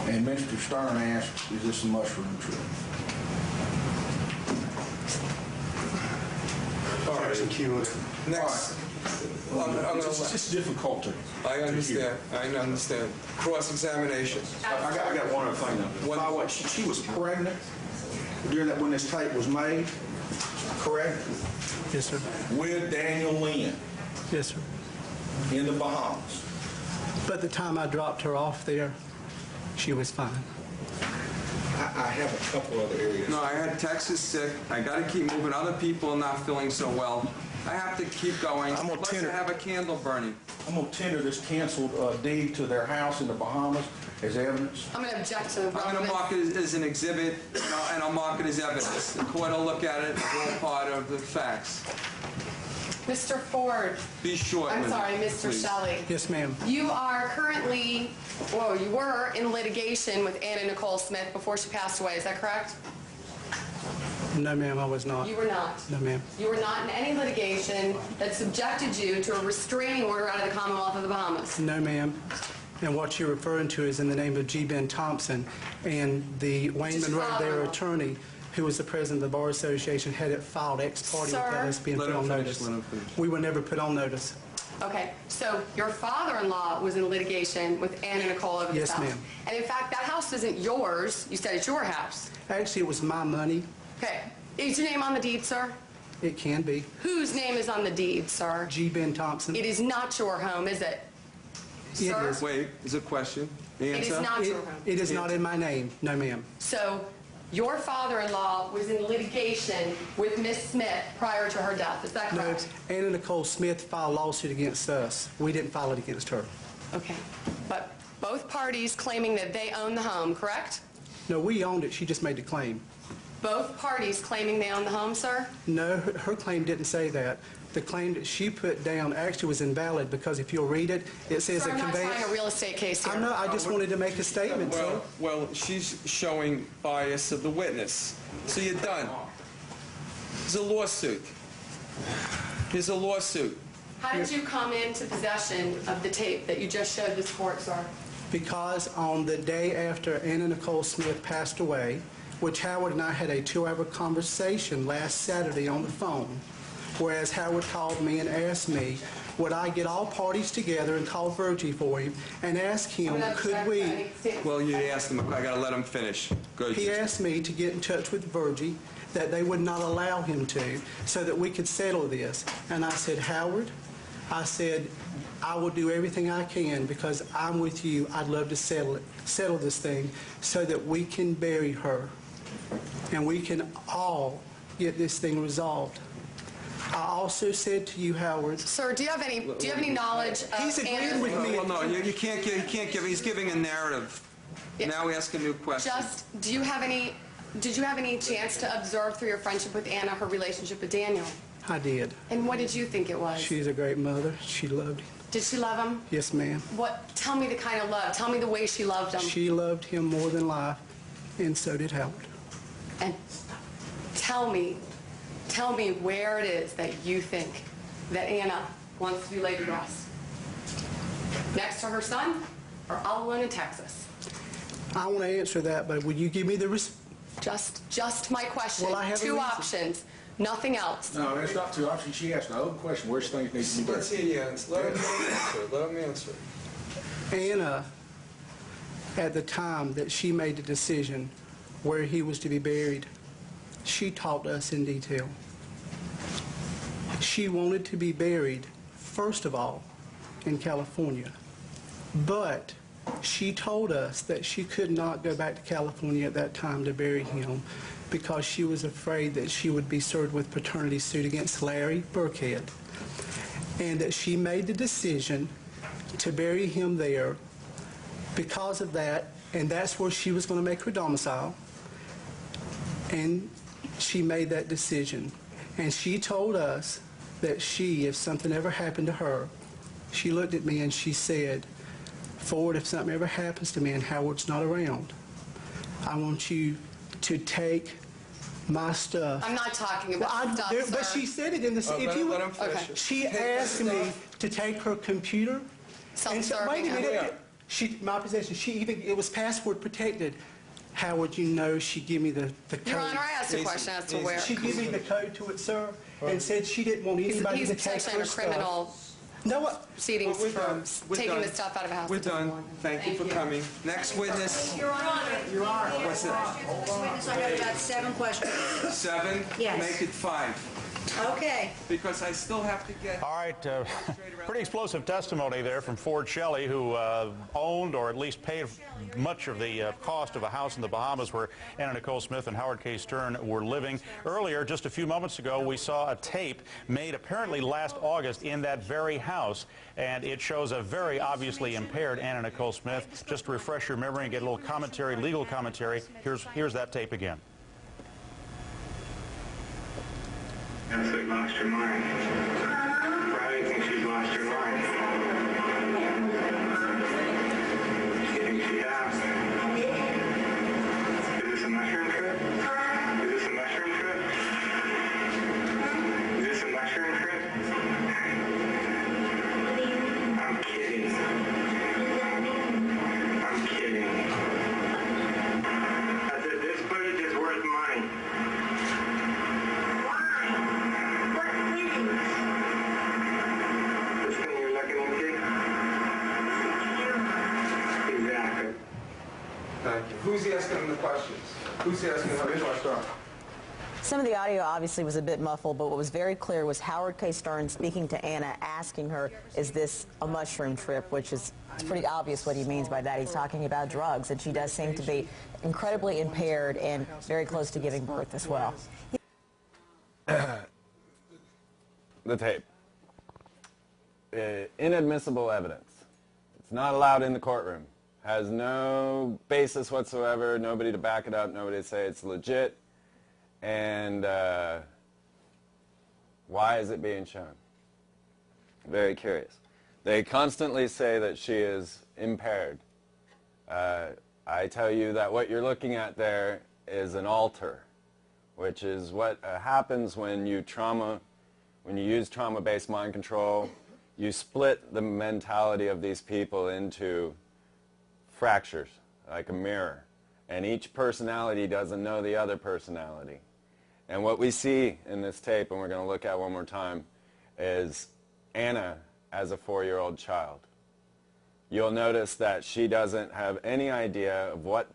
And Mr. Stern asked, is this a mushroom trip? All right. Next. It's difficult. I understand. I understand. Cross-examination. I got one other thing, though. By the way, she was pregnant during that when this tape was made, correct? Yes, sir. With Daniel Lynn. Yes, sir. In the Bahamas. But the time I dropped her off there, she was fine. I have a couple other areas. No, I had Texas sick. I got to keep moving. Other people are not feeling so well. I have to keep going. Let's have a candle burning. I'm going to tender this canceled deed to their house in the Bahamas as evidence. I'm going to object to the I'm going to mark it as an exhibit, and I'll mark it as evidence. The court will look at it. It's all part of the facts. Mr. Ford. Be short. I'm sorry, Mr. Please. Shelley. Yes, ma'am. You are currently, well, you were in litigation with Anna Nicole Smith before she passed away. Is that correct? No, ma'am, I was not. You were not. No, ma'am. You were not in any litigation that subjected you to a restraining order out of the Commonwealth of the Bahamas. No, ma'am. And what you're referring to is in the name of G. Ben Thompson, and the Wayne Monroe, their attorney, who was the president of the Bar Association, had it filed ex parte without us being put on notice. We were never put on notice. Okay, so your father-in-law was in litigation with Anna Nicole over this house. Yes, ma'am. And in fact, that house isn't yours. You said it's your house. Actually, it was my money. Okay. Is your name on the deed, sir? It can be. Whose name is on the deed, sir? G. Ben Thompson. It is not your home, is it? Sir? Wait, is a question. The answer? It is not your home. It is not in my name. No, ma'am. So your father-in-law was in litigation with Miss Smith prior to her death. Is that correct? No, Anna Nicole Smith filed a lawsuit against us. We didn't file it against her. Okay. But both parties claiming that they own the home, correct? No, we owned it. She just made the claim. Both parties claiming they own the home, sir? No, her claim didn't say that. the claim that she put down actually was invalid because if you'll read it, it says Sir, a I'm not conveyance. trying a real estate case here. I'm not. I just wanted to make a statement, sir. Well, she's showing bias of the witness. So you're done. There's a lawsuit. There's a lawsuit. How did you come into possession of the tape that you just showed this court, sir? Because on the day after Anna Nicole Smith passed away, which Howard and I had a 2-hour conversation last Saturday on the phone, whereas Howard called me and asked me, would I get all parties together and call Virgie for him and ask him, could we... Well, you asked him. I got to let him finish. Good. He asked me to get in touch with Virgie, that they would not allow him to, so that we could settle this. And I said, Howard, I said, I will do everything I can because I'm with you. I'd love to settle this thing so that we can bury her and we can all get this thing resolved. I also said to you, Howard. Sir, do you have any knowledge of He's agreed with me. Well, no, you can't give. He's giving a narrative. Yeah. Now we ask a new question. Did you have any chance to observe through your friendship with Anna her relationship with Daniel? I did. And what did you think it was? She's a great mother. She loved him. Did she love him? Yes, ma'am. Tell me the kind of love. Tell me the way she loved him. She loved him more than life, and so did Howard. And tell me where it is that you think that Anna wants to be laid to rest. Next to her son, or all alone in Texas? I want to answer that, but would you give me the Just my question. Well, I have two options, nothing else. No, it's not 2 options. She asked an open question. Where she thinks needs to be done. Let's hear the answer. Let him answer. Anna, at the time that she made the decision where he was to be buried, she taught us in detail. She wanted to be buried, first of all, in California. But she told us that she could not go back to California at that time to bury him because she was afraid that she would be served with paternity suit against Larry Burkhead. And that she made the decision to bury him there because of that, and that's where she was going to make her domicile. And she made that decision. And she told us that she, if something ever happened to her, she looked at me and she said, Ford, if something ever happens to me and Howard's not around, I want you to take my stuff. I'm not talking about stuff, sir. But she said it in the... Okay. She asked me to take her computer. Self-serving. Wait a minute. My possession, it was password protected. Howard, you know, she gave me the code. Your Honor, I asked a question as to where. She gave me the code to it, sir, and said she didn't want anybody to take her stuff. Criminal proceedings for taking the stuff out of the house. We're done. Thank you for coming. Next witness. Your Honor. Your Honor. What's that? This witness, I have about 7 questions. 7? Yes. Make it 5. Okay. Because I still have to get... All right. Pretty explosive testimony there from Ford Shelley, who owned or at least paid much of the cost of a house in the Bahamas where Anna Nicole Smith and Howard K. Stern were living. Earlier, just a few moments ago, we saw a tape made apparently last August in that very house, and it shows a very obviously impaired Anna Nicole Smith. Just to refresh your memory and get a little commentary, legal commentary, here's that tape again. Absolutely lost her mind. Probably thinks she's lost her mind. She thinks she has. Is this a mushroom trip? Is this a mushroom trip? Is this a mushroom trip? I'm kidding. I'm kidding. I said this footage is worth money. Who's asking the questions? Who's asking the questions? Some of the audio obviously was a bit muffled, but what was very clear was Howard K. Stern speaking to Anna, asking her, is this a mushroom trip, which is it's pretty obvious what he means by that. He's talking about drugs, and she does seem to be incredibly impaired and very close to giving birth as well. The tape. Inadmissible evidence. It's not allowed in the courtroom. Has no basis whatsoever, nobody to back it up, nobody to say it's legit. And why is it being shown? very curious. They constantly say that she is impaired. I tell you that what you're looking at there is an alter, which is what happens when you use trauma-based mind control. You split the mentality of these people into fractures, like a mirror, and each personality doesn't know the other personality. And what we see in this tape, and we're going to look at one more time, is Anna as a 4-year-old child. You'll notice that she doesn't have any idea of what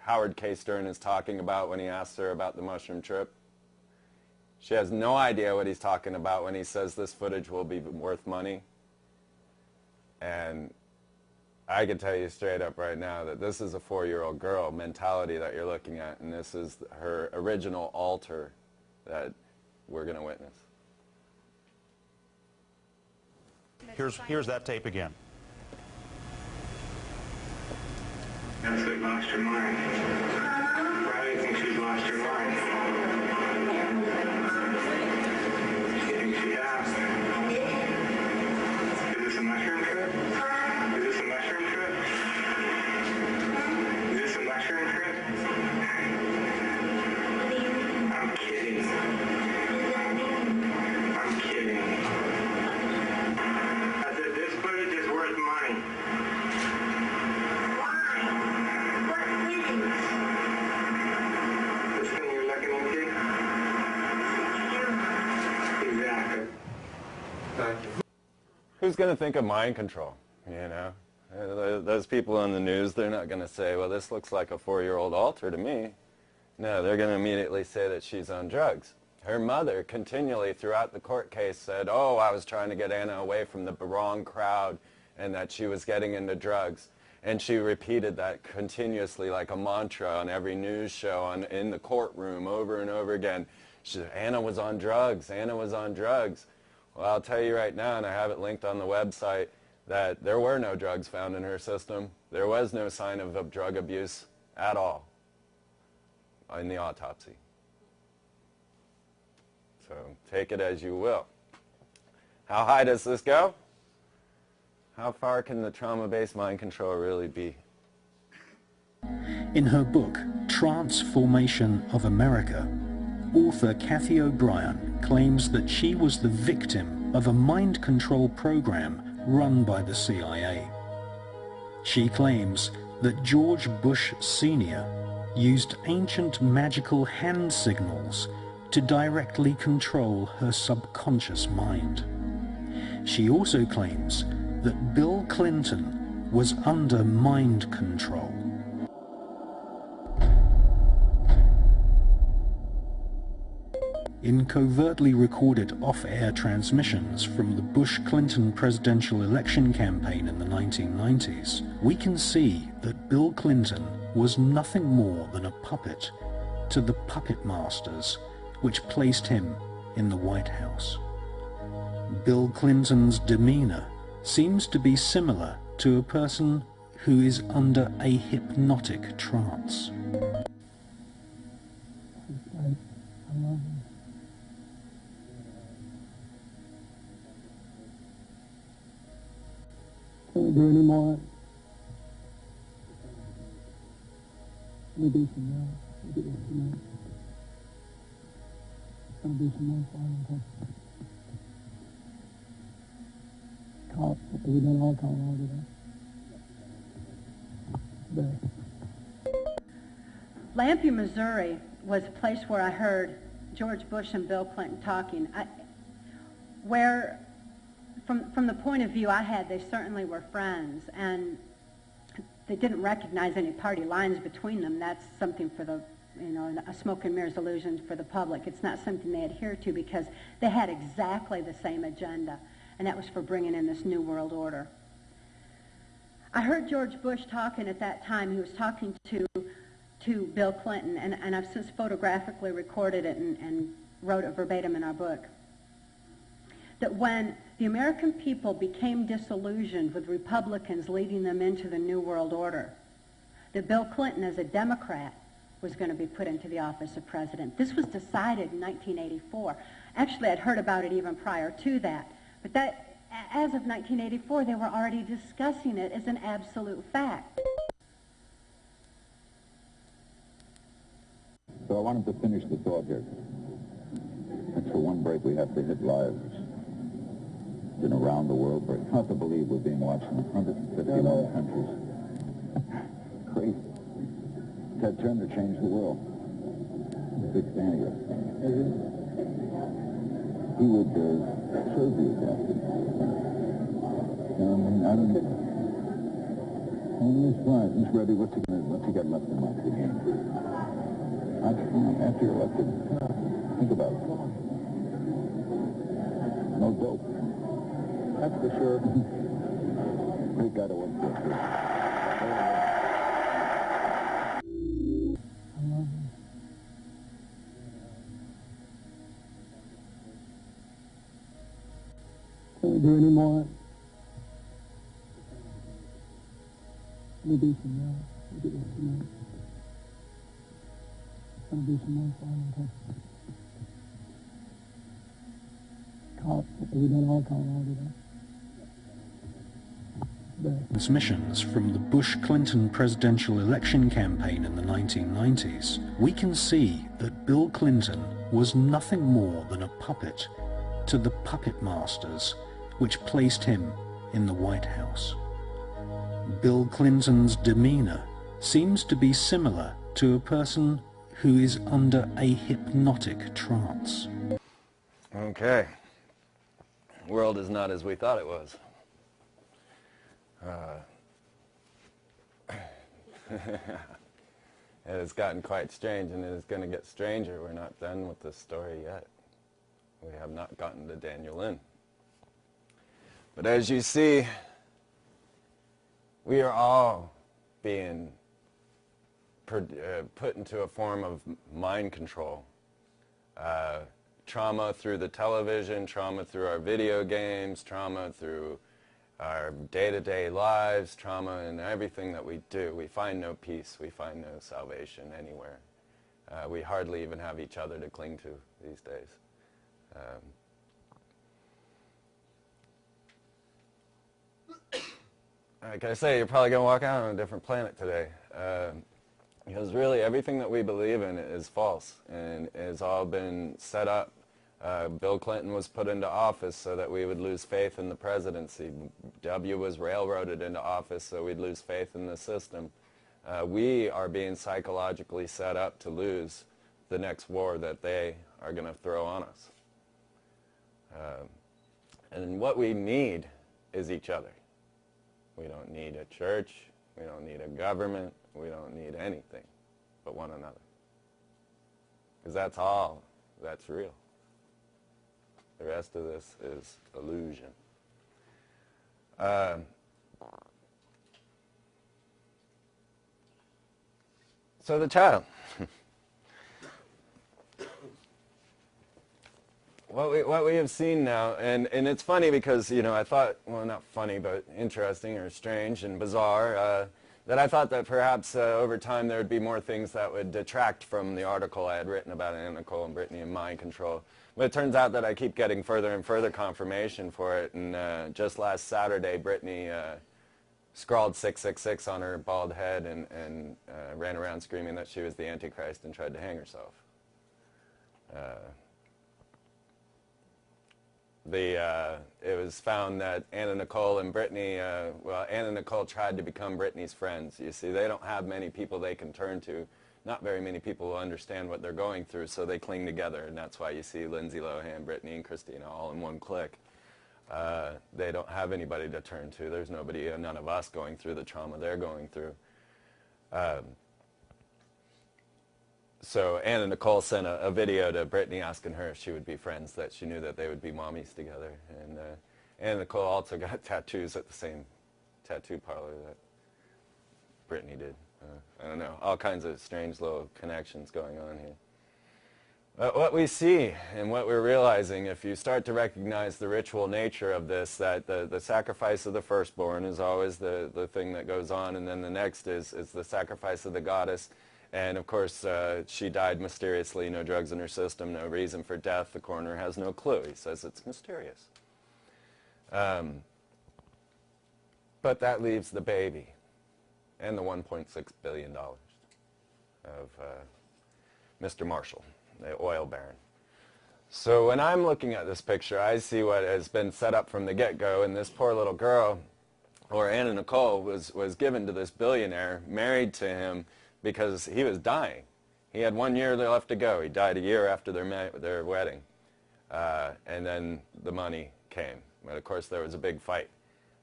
Howard K. Stern is talking about when he asks her about the mushroom trip. She has no idea what he's talking about when he says this footage will be worth money. And I can tell you straight up right now that this is a 4-year-old girl mentality that you're looking at, and this is her original alter that we're going to witness. Here's that tape again. Absolutely lost her mind. Why do you think she's lost her mind? Do you think she has? Is this a mushroom trip? Is this a mushroom trip? Is this a mushroom trip? I'm kidding. I'm kidding. I said this footage is worth money. This thing you're looking into? Exactly. Thank you. Who's going to think of mind control, you know? Those people on the news, they're not going to say, well, this looks like a 4-year-old alter to me. No, they're going to immediately say that she's on drugs. Her mother continually throughout the court case said, oh, I was trying to get Anna away from the wrong crowd and that she was getting into drugs. And she repeated that continuously like a mantra on every news show, in the courtroom over and over again. She said, Anna was on drugs, Anna was on drugs. Well, I'll tell you right now, and I have it linked on the website, that there were no drugs found in her system. There was no sign of drug abuse at all in the autopsy. So take it as you will. How high does this go? How far can the trauma-based mind control really be? In her book, Transformation of America, author Kathy O'Brien claims that she was the victim of a mind control program run by the CIA. She claims that George Bush Sr. used ancient magical hand signals to directly control her subconscious mind. She also claims that Bill Clinton was under mind control. In covertly recorded off-air transmissions from the Bush-Clinton presidential election campaign in the 1990s, we can see that Bill Clinton was nothing more than a puppet to the puppet masters which placed him in the White House. Bill Clinton's demeanor seems to be similar to a person who is under a hypnotic trance. Can't do any more. Let me do some more. Let me do some more. I'll do some more for you. Call. We done all call all today. Lampe, Missouri was a place where I heard George Bush and Bill Clinton talking. From the point of view I had, they certainly were friends, and they didn't recognize any party lines between them. That's something for the, a smoke and mirrors illusion for the public. It's not something they adhere to because they had exactly the same agenda, and that was for bringing in this New World Order. I heard George Bush talking at that time. He was talking to Bill Clinton, and I've since photographically recorded it and wrote it verbatim in our book, that when the American people became disillusioned with Republicans leading them into the New World Order, that Bill Clinton, as a Democrat, was going to be put into the office of president. This was decided in 1984. Actually, I'd heard about it even prior to that, but as of 1984, they were already discussing it as an absolute fact. So I wanted to finish the thought here. And for one break, we have to hit live. It's an around the world break. Hard to believe we're being watched in 151 countries. Crazy. Ted Turner changed the world. I'm a big fan of yours. He would serve you about it. He's fine. He's ready. What's he got left in the game? After you're elected, think about it. No dope. That's for sure. Great guy to work for. Can we do any more? Let me do some more. Gonna do some more fun. We done all Colorado today. Transmissions from the Bush-Clinton presidential election campaign in the 1990s, we can see that Bill Clinton was nothing more than a puppet to the puppet masters which placed him in the White House. Bill Clinton's demeanor seems to be similar to a person who is under a hypnotic trance. Okay. The world is not as we thought it was. It has gotten quite strange, and it is going to get stranger. We're not done with this story yet. We have not gotten to Daniel Lynn. But as you see, we are all being put into a form of mind control. Trauma through the television, trauma through our video games, trauma through our day-to-day lives, trauma in everything that we do. We find no peace. We find no salvation anywhere. We hardly even have each other to cling to these days. Like I say, you're probably going to walk out on a different planet today. Because really everything that we believe in is false and has all been set up. Bill Clinton was put into office so that we would lose faith in the presidency. W was railroaded into office so we'd lose faith in the system. We are being psychologically set up to lose the next war that they are going to throw on us. And what we need is each other. We don't need a church. We don't need a government. We don't need anything but one another. Because that's all that's real. The rest of this is illusion. So the child. What we have seen now, and it's funny because, you know, I thought, well, not funny, but interesting or strange and bizarre, that I thought that perhaps over time there would be more things that would detract from the article I had written about Anna Nicole and Brittany and mind control. But it turns out that I keep getting further and further confirmation for it, and just last Saturday, Brittany scrawled 666 on her bald head and ran around screaming that she was the Antichrist and tried to hang herself. It was found that Anna Nicole and Brittany, well, Anna Nicole tried to become Brittany's friends. You see, they don't have many people they can turn to. Not very many people will understand what they're going through, so they cling together, and that's why you see Lindsay Lohan, Brittany, and Christina all in one clique. They don't have anybody to turn to. There's nobody, none of us going through the trauma they're going through. So Anna Nicole sent a video to Brittany asking her if she would be friends, that she knew that they would be mommies together. And Anna Nicole also got tattoos at the same tattoo parlor that Brittany did. I don't know, all kinds of strange little connections going on here. But what we see and what we're realizing, if you start to recognize the ritual nature of this, that the sacrifice of the firstborn is always the thing that goes on, and then the next is the sacrifice of the goddess. And of course, she died mysteriously, no drugs in her system, no reason for death. The coroner has no clue. He says it's mysterious. But that leaves the baby and the $1.6 billion of Mr. Marshall, the oil baron. So when I'm looking at this picture, I see what has been set up from the get-go, and this poor little girl, or Anna Nicole, was given to this billionaire, married to him because he was dying. He had 1 year left to go. He died a year after their wedding. And then the money came. But of course there was a big fight.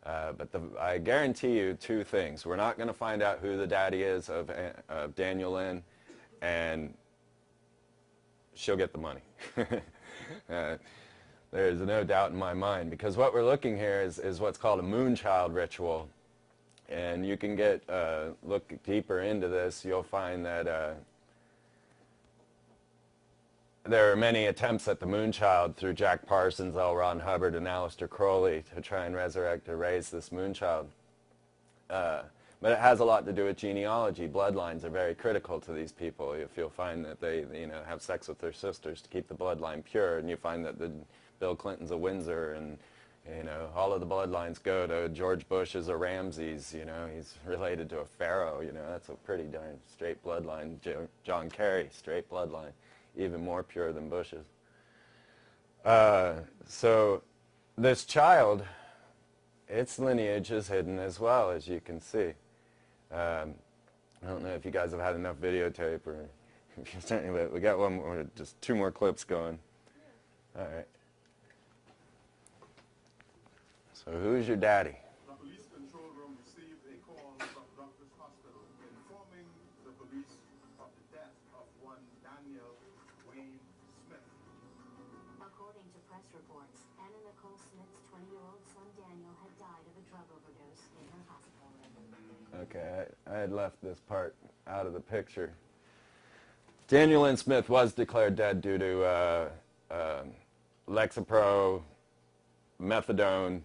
But I guarantee you two things. We're not going to find out who the daddy is of Daniel Lynn, and she'll get the money. There's no doubt in my mind, because what we're looking here is what's called a moonchild ritual. And you can look deeper into this. You'll find that there are many attempts at the moonchild through Jack Parsons, L. Ron Hubbard, and Aleister Crowley to try and resurrect or raise this moonchild. But it has a lot to do with genealogy. Bloodlines are very critical to these people. If you'll find that they have sex with their sisters to keep the bloodline pure, and you find that Bill Clinton's a Windsor, and all of the bloodlines go to George Bush is a Ramses. He's related to a pharaoh. That's a pretty darn straight bloodline. John Kerry, straight bloodline, even more pure than Bush's. So this child, its lineage is hidden as well, as you can see. I don't know if you guys have had enough videotape, or if you certainly, but we got one more, just two more clips going. All right. So who's your daddy? The police control room received a call from Doctors Hospital informing the police of the death of one Daniel Wayne Smith. According to press reports, Anna Nicole Smith's 20-year-old son Daniel had died of a drug overdose in her hospital room. Okay, I had left this part out of the picture. Daniel Lynn Smith was declared dead due to Lexapro, methadone,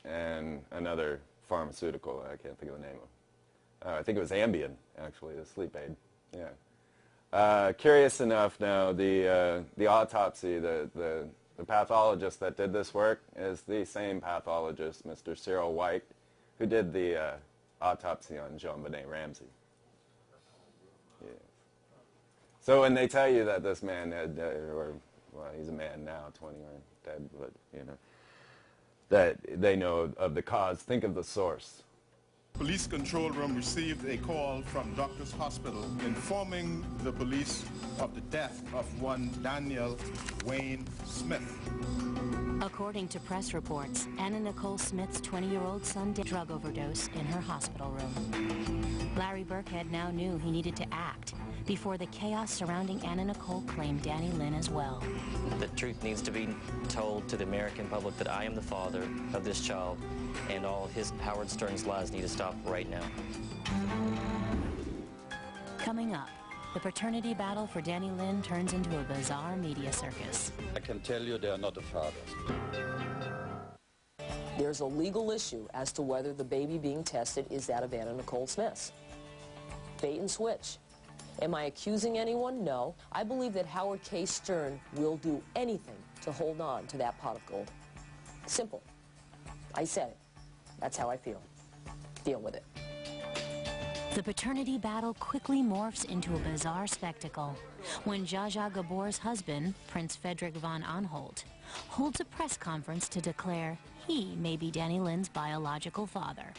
and another pharmaceutical. I can't think of the name of it. I think it was Ambien, actually, the sleep aid. Yeah. Curious enough, now the autopsy, the pathologist that did this work is the same pathologist, Mr. Cyril White, who did the autopsy on JonBenet Ramsey. Yeah. So when they tell you that this man had, well, he's a man now, 20 or dead, but that they know of the cause, think of the source. Police control room received a call from Doctors Hospital informing the police of the death of one Daniel Wayne Smith. According to press reports, Anna Nicole Smith's 20-year-old son died of drug overdose in her hospital room. Larry Burkhead now knew he needed to act before the chaos surrounding Anna Nicole claimed Danny Lynn as well. The truth needs to be told to the American public that I am the father of this child, and all of Howard Stern's lies need to stop right now. Coming up, the paternity battle for Danny Lynn turns into a bizarre media circus. I can tell you they are not the fathers. There's a legal issue as to whether the baby being tested is that of Anna Nicole Smith's. Bait and switch. Am I accusing anyone? No. I believe that Howard K. Stern will do anything to hold on to that pot of gold. Simple. I said it. That's how I feel. Deal with it. The paternity battle quickly morphs into a bizarre spectacle when Zsa Zsa Gabor's husband, Prince Frederick von Anhalt, holds a press conference to declare he may be Danny Lynn's biological father.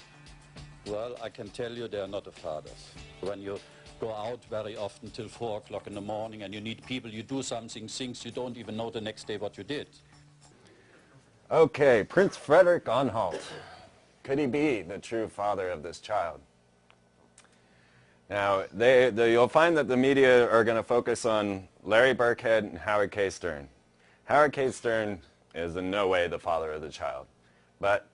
Well, I can tell you they are not the fathers. When you go out very often till 4 o'clock in the morning and you need people, you do something, things you don't even know the next day what you did. Okay, Prince Frederick Anhalt. Could he be the true father of this child? Now, you'll find that the media are going to focus on Larry Burkhead and Howard K. Stern. Howard K. Stern is in no way the father of the child, but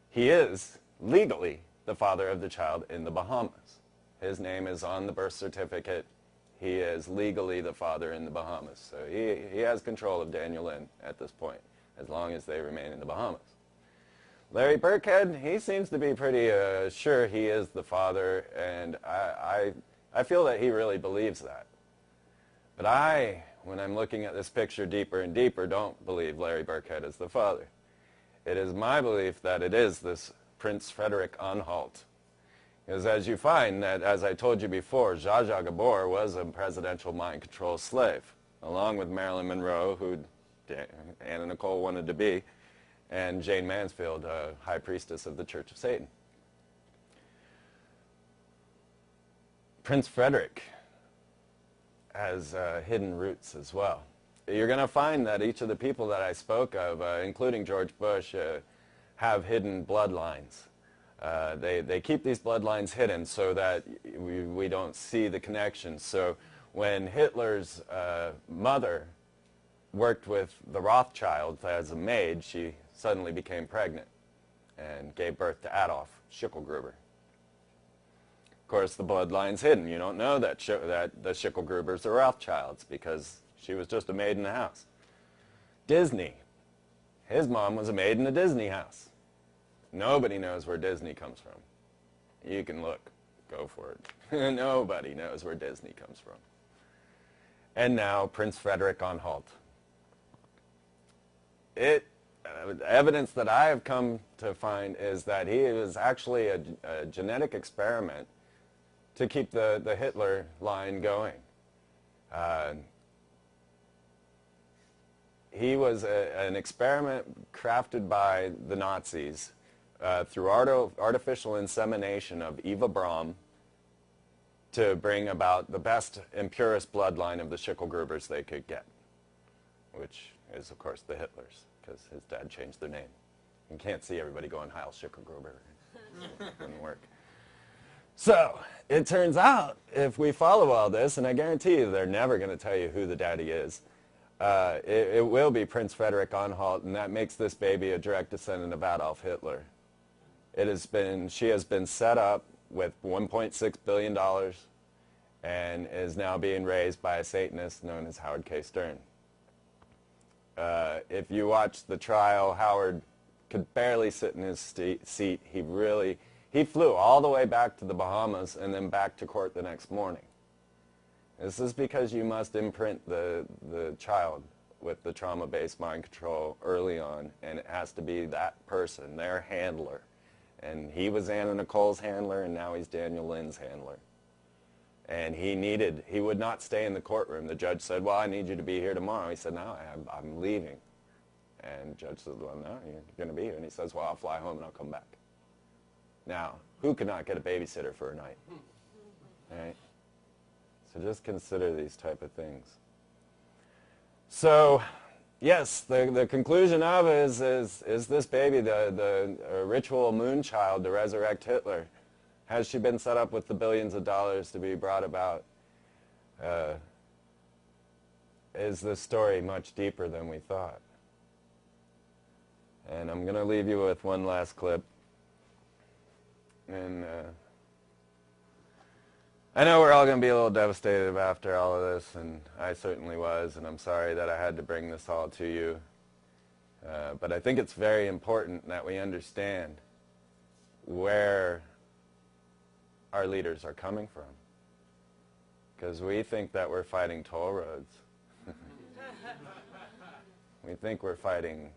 he is legally the father of the child in the Bahamas. His name is on the birth certificate. He is legally the father in the Bahamas. So he has control of Daniel Lynn at this point, as long as they remain in the Bahamas. Larry Burkhead, he seems to be pretty sure he is the father, and I feel that he really believes that. But when I'm looking at this picture deeper and deeper, don't believe Larry Burkhead is the father. it is my belief that it is this Prince Frederick Anhalt. Because as you find that, as I told you before, Zsa Zsa Gabor was a presidential mind control slave, along with Marilyn Monroe, who Anna Nicole wanted to be, and Jane Mansfield, high priestess of the Church of Satan. Prince Frederick has hidden roots as well. You're going to find that each of the people that I spoke of, including George Bush, have hidden bloodlines. They keep these bloodlines hidden so that we don't see the connection. So when Hitler's mother worked with the Rothschilds as a maid, she suddenly became pregnant and gave birth to Adolf Schicklgruber. Of course, the bloodline's hidden. You don't know that the Schicklgrubers are Rothschilds because she was just a maid in the house. Disney. His mom was a maid in a Disney house. Nobody knows where Disney comes from. You can look. Go for it. Nobody knows where Disney comes from. And now, Prince Frederick Anhalt. Evidence that I have come to find is that he is actually a genetic experiment to keep the Hitler line going. He was an experiment crafted by the Nazis through artificial insemination of Eva Braun to bring about the best and purest bloodline of the Schicklgrubers they could get, which is, of course, the Hitlers, because his dad changed their name. You can't see everybody going, Heil Schicklgruber. Didn't work. So, it turns out, if we follow all this, and I guarantee you they're never going to tell you who the daddy is, it will be Prince Frederick Anhalt, and that makes this baby a direct descendant of Adolf Hitler. She has been set up with $1.6 billion and is now being raised by a Satanist known as Howard K. Stern. If you watch the trial, Howard could barely sit in his seat. He flew all the way back to the Bahamas and then back to court the next morning. This is because you must imprint the child with the trauma-based mind control early on, and it has to be that person, their handler. And he was Anna Nicole's handler, and now he's Daniel Lynn's handler. And he would not stay in the courtroom. The judge said, well, I need you to be here tomorrow. He said, no, I'm leaving. And the judge said, well, no, you're going to be here. And he says, well, I'll fly home and I'll come back. Now, who could not get a babysitter for a night? Right? So just consider these type of things. So, yes, the conclusion of it is this baby, the ritual moon child to resurrect Hitler. Has she been set up with the billions of dollars to be brought about? Is this story much deeper than we thought? And I'm going to leave you with one last clip. And I know we're all going to be a little devastated after all of this, and I certainly was, and I'm sorry that I had to bring this all to you. But I think it's very important that we understand where our leaders are coming from. Because we think that we're fighting toll roads. We think we're fighting,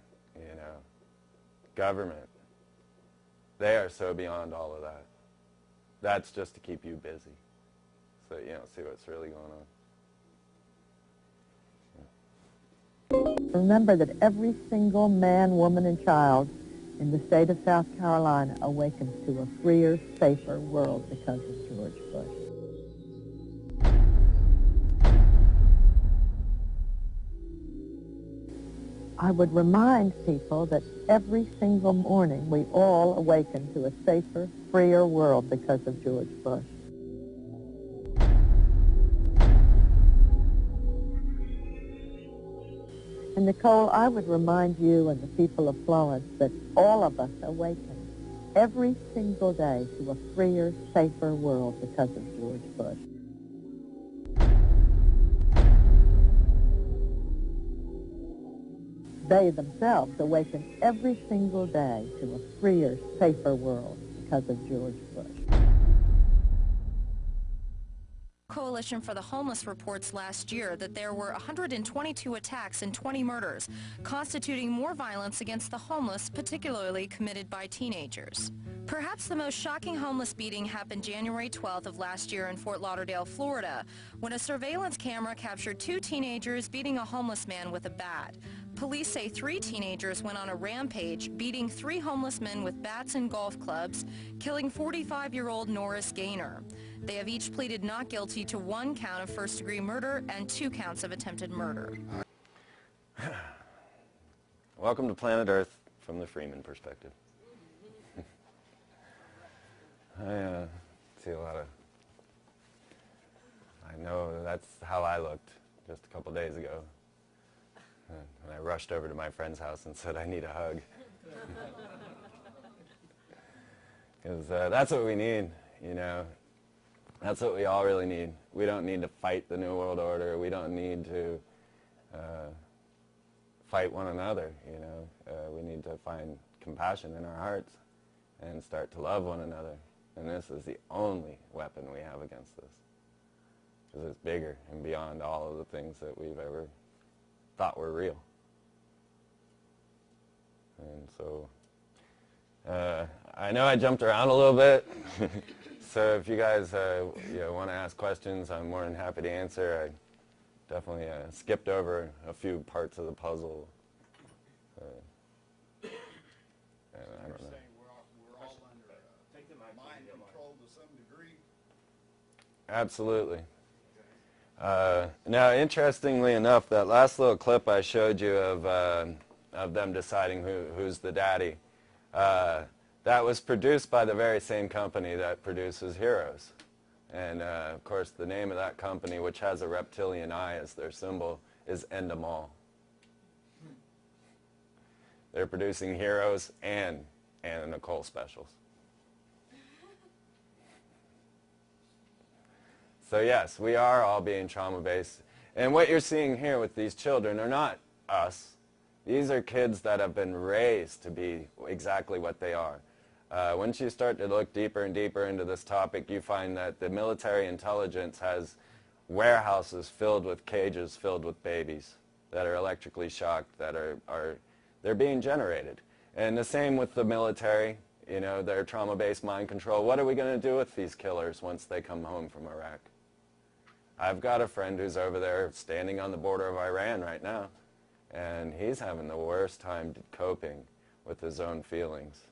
government. They are so beyond all of that. That's just to keep you busy, so you don't see what's really going on. Remember that every single man, woman, and child in the state of South Carolina awakens to a freer, safer world because of George Bush. I would remind people that every single morning we all awaken to a safer, freer world because of George Bush. And Nicole, I would remind you and the people of Florence that all of us awaken every single day to a freer, safer world because of George Bush. They themselves awaken every single day to a freer, safer world because of George Bush. Coalition for the Homeless reports last year that there were 122 attacks and 20 murders, constituting more violence against the homeless, particularly committed by teenagers. Perhaps the most shocking homeless beating happened January 12th of last year in Fort Lauderdale, Florida, when a surveillance camera captured 2 teenagers beating a homeless man with a bat. Police say 3 teenagers went on a rampage, beating 3 homeless men with bats and golf clubs, killing 45-year-old Norris Gaynor. They have each pleaded not guilty to 1 count of first-degree murder and 2 counts of attempted murder. Welcome to Planet Earth from the Freeman perspective. I see a lot of... I know that's how I looked just a couple days ago. And I rushed over to my friend's house and said, I need a hug. Because that's what we need, you know. That's what we all really need. We don't need to fight the New World Order. We don't need to fight one another, you know. We need to find compassion in our hearts and start to love one another. And this is the only weapon we have against this. Because it's bigger and beyond all of the things that we've ever thought were real. And so, I know I jumped around a little bit. So if you guys want to ask questions, I'm more than happy to answer. I definitely skipped over a few parts of the puzzle. I don't know. We're all under mind control to some degree. Absolutely. Now, interestingly enough, that last little clip I showed you of them deciding who's the daddy, that was produced by the very same company that produces Heroes. And, of course, the name of that company, which has a reptilian eye as their symbol, is Endemol. They're producing Heroes and Anna Nicole specials. So, yes, we are all being trauma-based. And what you're seeing here with these children are not us. These are kids that have been raised to be exactly what they are. Once you start to look deeper and deeper into this topic, you find that the military intelligence has warehouses filled with cages filled with babies that are electrically shocked, that they're being generated. And the same with the military, you know, their trauma-based mind control. What are we going to do with these killers once they come home from Iraq? I've got a friend who's over there standing on the border of Iran right now, and he's having the worst time coping with his own feelings.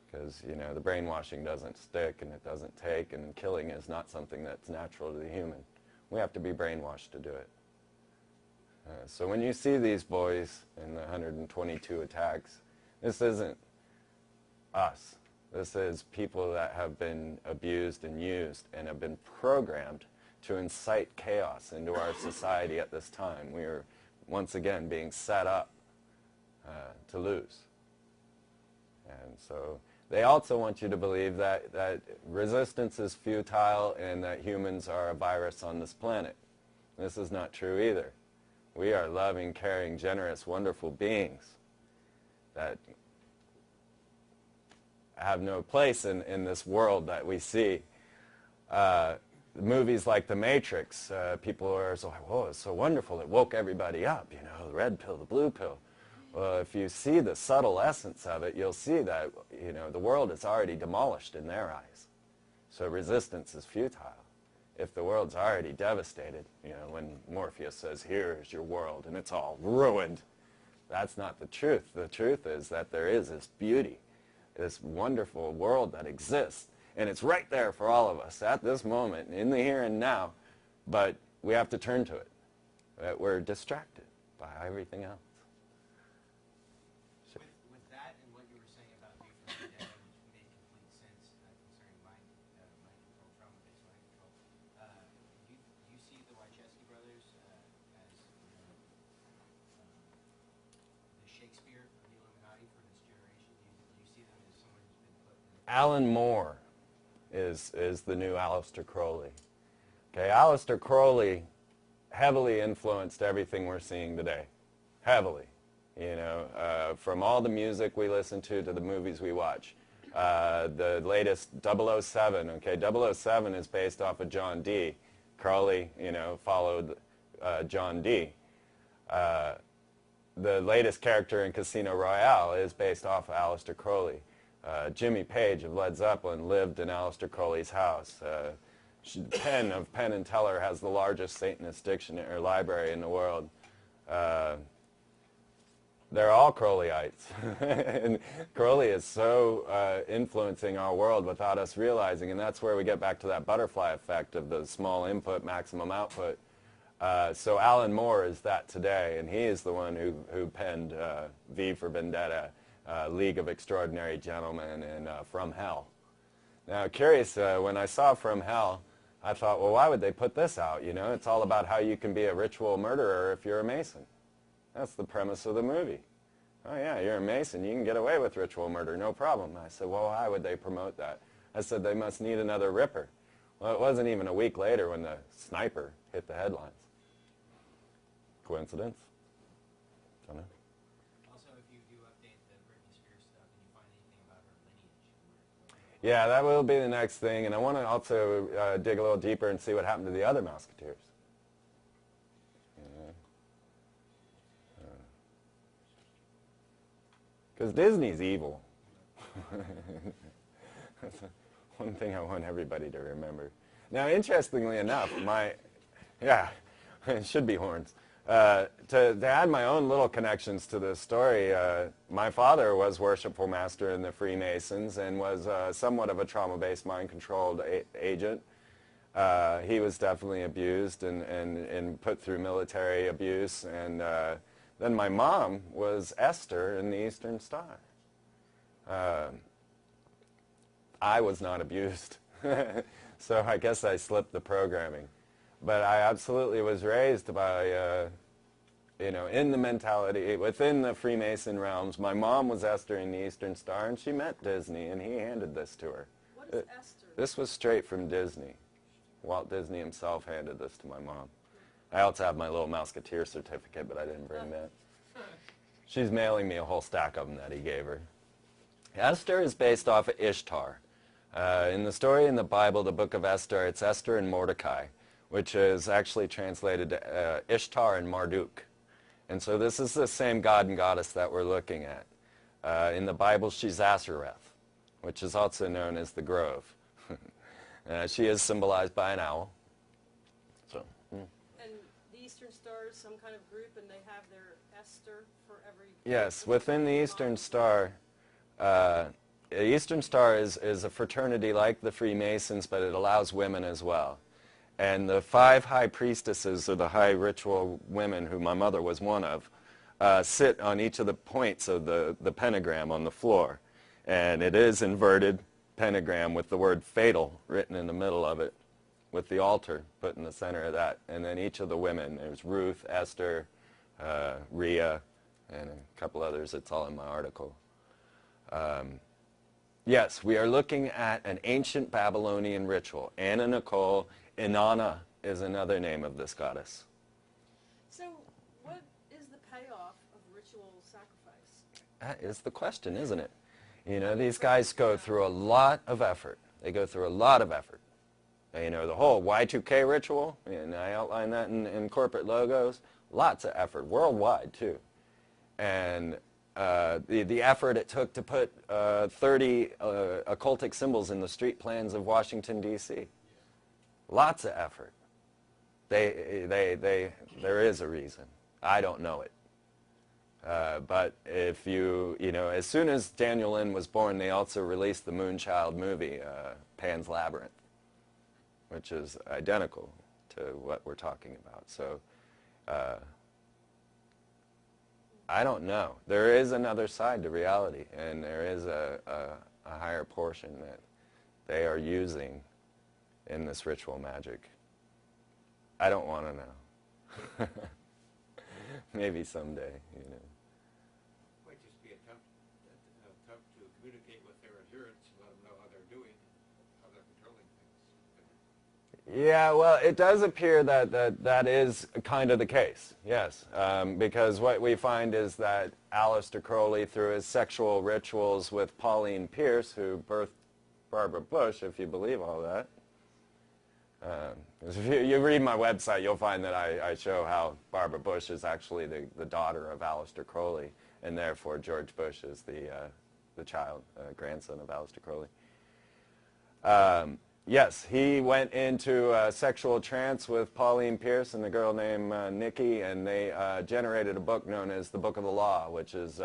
Because, you know, the brainwashing doesn't stick and it doesn't take, and killing is not something that's natural to the human. We have to be brainwashed to do it. So when you see these boys in the 122 attacks, this isn't us. This is people that have been abused and used and have been programmed to incite chaos into our society at this time. We are, once again, being set up to lose. And so they also want you to believe that resistance is futile and that humans are a virus on this planet. This is not true either. We are loving, caring, generous, wonderful beings that have no place in this world that we see. Movies like The Matrix, people are so like, whoa, it's so wonderful. It woke everybody up, you know, the red pill, the blue pill. Well, if you see the subtle essence of it, you'll see that, you know, the world is already demolished in their eyes. So resistance is futile. If the world's already devastated, you know, when Morpheus says, here is your world, and it's all ruined, that's not the truth. The truth is that there is this beauty, this wonderful world that exists, and it's right there for all of us at this moment, in the here and now, but we have to turn to it. We're distracted by everything else. With that and what you were saying about View from the Dead, which made complete sense concerning mind control, trauma-based mind control, do you see the Wachowski brothers as the Shakespeare of the Illuminati for this generation? Do you see them as someone who's been put in... Alan Moore is the new Aleister Crowley. Okay, Aleister Crowley heavily influenced everything we're seeing today. Heavily. You know, from all the music we listen to the movies we watch. The latest 007, okay, 007 is based off of John Dee. Crowley, followed John Dee. The latest character in Casino Royale is based off of Aleister Crowley. Jimmy Page of Led Zeppelin lived in Aleister Crowley's house. Penn of Penn and Teller has the largest Satanist dictionary library in the world. They're all Crowleyites. And Crowley is so influencing our world without us realizing, and that's where we get back to that butterfly effect of the small input, maximum output. So Alan Moore is that today, and he is the one who penned V for Vendetta, League of Extraordinary Gentlemen, and From Hell. Now, curious, when I saw From Hell, I thought, well, why would they put this out? It's all about how you can be a ritual murderer if you're a Mason. That's the premise of the movie. Oh, yeah, you're a Mason. You can get away with ritual murder, no problem. I said, well, why would they promote that? I said, they must need another Ripper. Well, it wasn't even a week later when the Sniper hit the headlines. Coincidence? Don't know. Also, if you do update the Britney Spears stuff and you find anything about her lineage. Yeah, that will be the next thing, and I want to also dig a little deeper and see what happened to the other Musketeers. Because Disney's evil. That's one thing I want everybody to remember. Now, interestingly enough, it should be horns. To add my own little connections to this story, my father was worshipful master in the Freemasons and was somewhat of a trauma-based mind-controlled agent. He was definitely abused and put through military abuse. And then my mom was Esther in the Eastern Star. I was not abused, so I guess I slipped the programming. But I absolutely was raised by, in the mentality, within the Freemason realms. My mom was Esther in the Eastern Star, and she met Disney, and he handed this to her. What is Esther? This was straight from Disney. Walt Disney himself handed this to my mom. I also have my little Musketeer certificate, but I didn't bring that. She's mailing me a whole stack of them that he gave her. Esther is based off of Ishtar. In the story in the Bible, the book of Esther, it's Esther and Mordecai, which is actually translated to Ishtar and Marduk. And so this is the same god and goddess that we're looking at. In the Bible, she's Ashereth, which is also known as the Grove. She is symbolized by an owl. So. And the Eastern Star is some kind of group, and they have their Esther for every... Yes, within the Eastern Star, Eastern Star is a fraternity like the Freemasons, but it allows women as well. And the 5 high priestesses, or the high ritual women, who my mother was one of, sit on each of the points of the pentagram on the floor. And it is inverted pentagram with the word fatal written in the middle of it, with the altar put in the center of that. And then each of the women, there's Ruth, Esther, Rhea, and a couple others. It's all in my article. Yes, we are looking at an ancient Babylonian ritual. Anna Nicole, Inanna is another name of this goddess. So what is the payoff of ritual sacrifice? That is the question, isn't it? These guys go through a lot of effort. They go through a lot of effort. The whole Y2K ritual, and I outline that in corporate logos, lots of effort, worldwide too. And the effort it took to put 30 occultic symbols in the street plans of Washington, D.C. Lots of effort. There is a reason. I don't know it. But if as soon as Daniel Lynn was born, they also released the Moonchild movie, Pan's Labyrinth, which is identical to what we're talking about. So I don't know. There is another side to reality, and there is a higher portion that they are using in this ritual magic. I don't want to know. Maybe someday, Might just be an attempt to communicate with their adherents and let them know how they're doing, how they're controlling things. Yeah, well, it does appear that is kind of the case, yes. Because what we find is that Aleister Crowley, through his sexual rituals with Pauline Pierce, who birthed Barbara Bush, if you believe all that, If you read my website, you'll find that I show how Barbara Bush is actually the daughter of Aleister Crowley, and therefore George Bush is the child, grandson of Aleister Crowley. Yes, he went into a sexual trance with Pauline Pierce and a girl named Nikki, and they generated a book known as the Book of the Law, which is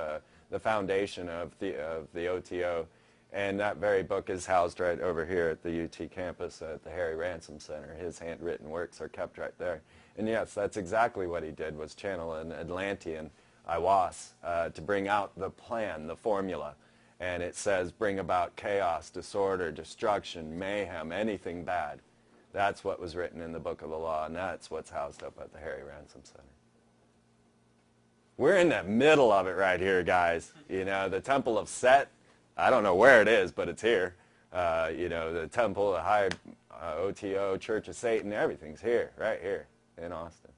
the foundation of the OTO. And that very book is housed right over here at the UT campus at the Harry Ransom Center. His handwritten works are kept right there. And yes, that's exactly what he did, was channel an Atlantean, Iwas, to bring out the plan, the formula. And it says, bring about chaos, disorder, destruction, mayhem, anything bad. That's what was written in the Book of the Law, and that's what's housed up at the Harry Ransom Center. We're in the middle of it right here, guys. You know, the Temple of Set, I don't know where it is, but it's here. You know, the Temple, the High OTO, Church of Satan, everything's here, right here in Austin.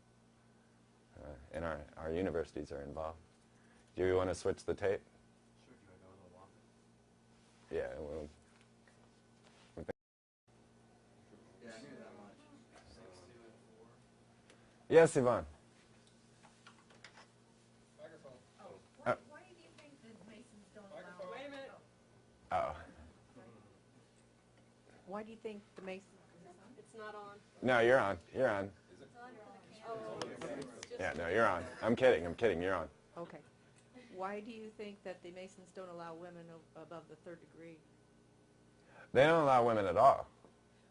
And our universities are involved. Do you want to switch the tape? Yeah, well. Yeah, I knew that much. 6, 2, and 4. Yes, Yvonne. Microphone. Why do you think the Masons don't allow? Wait a minute. Oh. Why do you think the Masons? It's not on. No, you're on. You're on. Oh, Yeah, no, you're on. I'm kidding. I'm kidding. You're on. Okay. Why do you think that the Masons don't allow women above the 3rd degree? They don't allow women at all.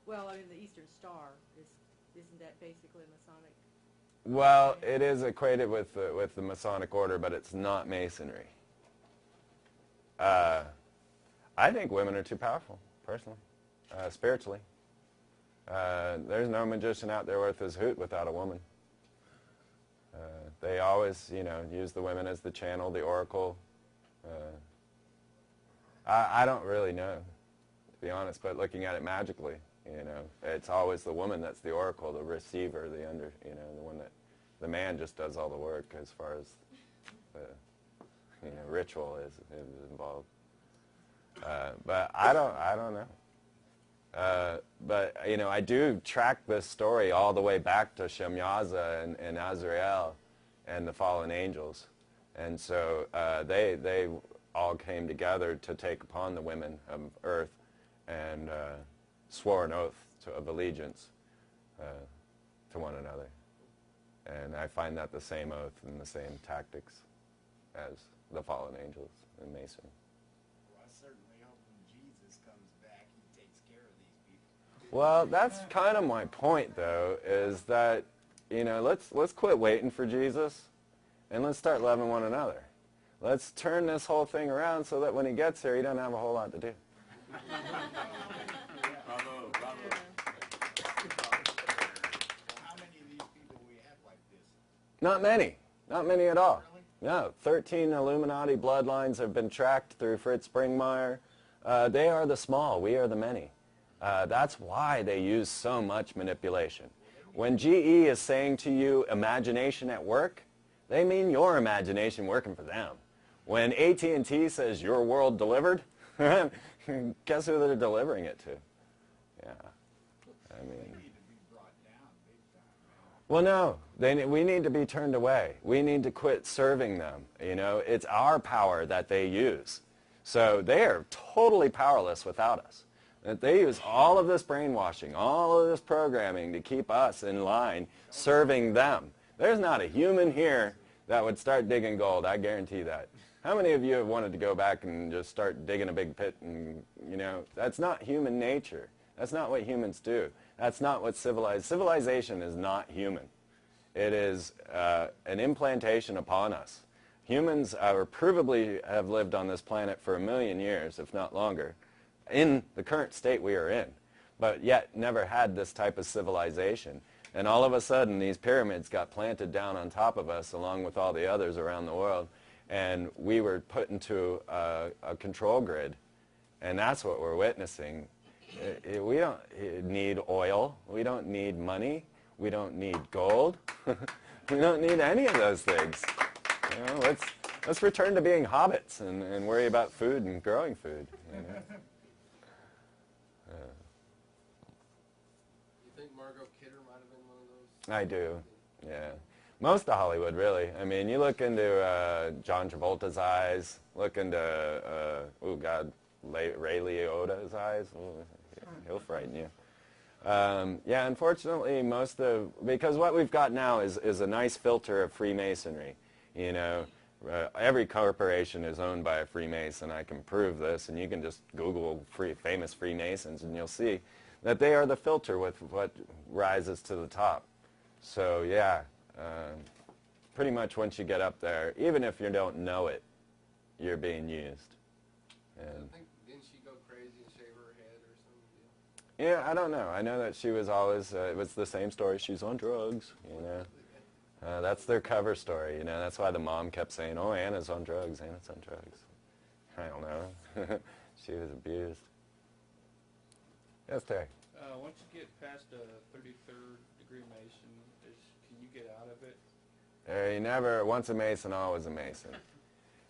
Well, I mean, the Eastern Star isn't that basically Masonic? Well, it is equated with the Masonic order, but it's not Masonry. I think women are too powerful, personally, spiritually. There's no magician out there worth his hoot without a woman. They always, you know, use the women as the channel, the oracle. I don't really know, to be honest, but looking at it magically, you know, it's always the woman that's the oracle, the receiver, you know, the one that, the man just does all the work as far as the, you know, ritual is involved. But I don't know. But, you know, I do track this story all the way back to Shemyaza and Azrael and the fallen angels. And so they all came together to take upon the women of earth and swore an oath of allegiance to one another. And I find that the same oath and the same tactics as the fallen angels in Masonry. Well, I certainly hope when Jesus comes back, he takes care of these people. Well, that's kind of my point, though, is that, you know, let's quit waiting for Jesus, and let's start loving one another. Let's turn this whole thing around so that when he gets here, he doesn't have a whole lot to do. Bravo, bravo. How many of these people we have like this? Not many. Not many at all. No, 13 Illuminati bloodlines have been tracked through Fritz Springmeier. They are the small. We are the many. That's why they use so much manipulation. When GE is saying to you, imagination at work, they mean your imagination working for them. When AT&T says your world delivered, guess who they're delivering it to? Yeah. I mean, well, no. We need to be turned away. We need to quit serving them. You know, it's our power that they use. So they are totally powerless without us. They use all of this brainwashing, all of this programming to keep us in line, serving them. There's not a human here that would start digging gold. I guarantee that. How many of you have wanted to go back and just start digging a big pit? And, you know, that's not human nature. That's not what humans do. That's not what civilization is not human. It is an implantation upon us. Humans provably have lived on this planet for 1 million years, if not longer, in the current state we are in, but yet never had this type of civilization. And all of a sudden, these pyramids got planted down on top of us, along with all the others around the world, and we were put into a control grid, and that's what we're witnessing. We don't need oil. We don't need money. We don't need gold. We don't need any of those things. You know, let's return to being hobbits and worry about food and growing food. You know? You think Mark I do, yeah. Most of Hollywood, really. I mean, you look into John Travolta's eyes, look into, oh God, Ray Liotta's eyes. Ooh, he'll frighten you. Yeah, unfortunately, because what we've got now is a nice filter of Freemasonry. You know, every corporation is owned by a Freemason. I can prove this, and you can just Google famous Freemasons, and you'll see that they are the filter with what rises to the top. So, yeah, pretty much once you get up there, even if you don't know it, you're being used. And Didn't she go crazy and shave her head or something? yeah, I don't know. I know that she was always, it was the same story, she's on drugs, you know. That's their cover story, you know. That's why the mom kept saying, oh, Anna's on drugs, Anna's on drugs. I don't know. She was abused. Yes, Terry. Once you get past a 33rd degree Mason, can you get out of it? You never, once a Mason, always a Mason.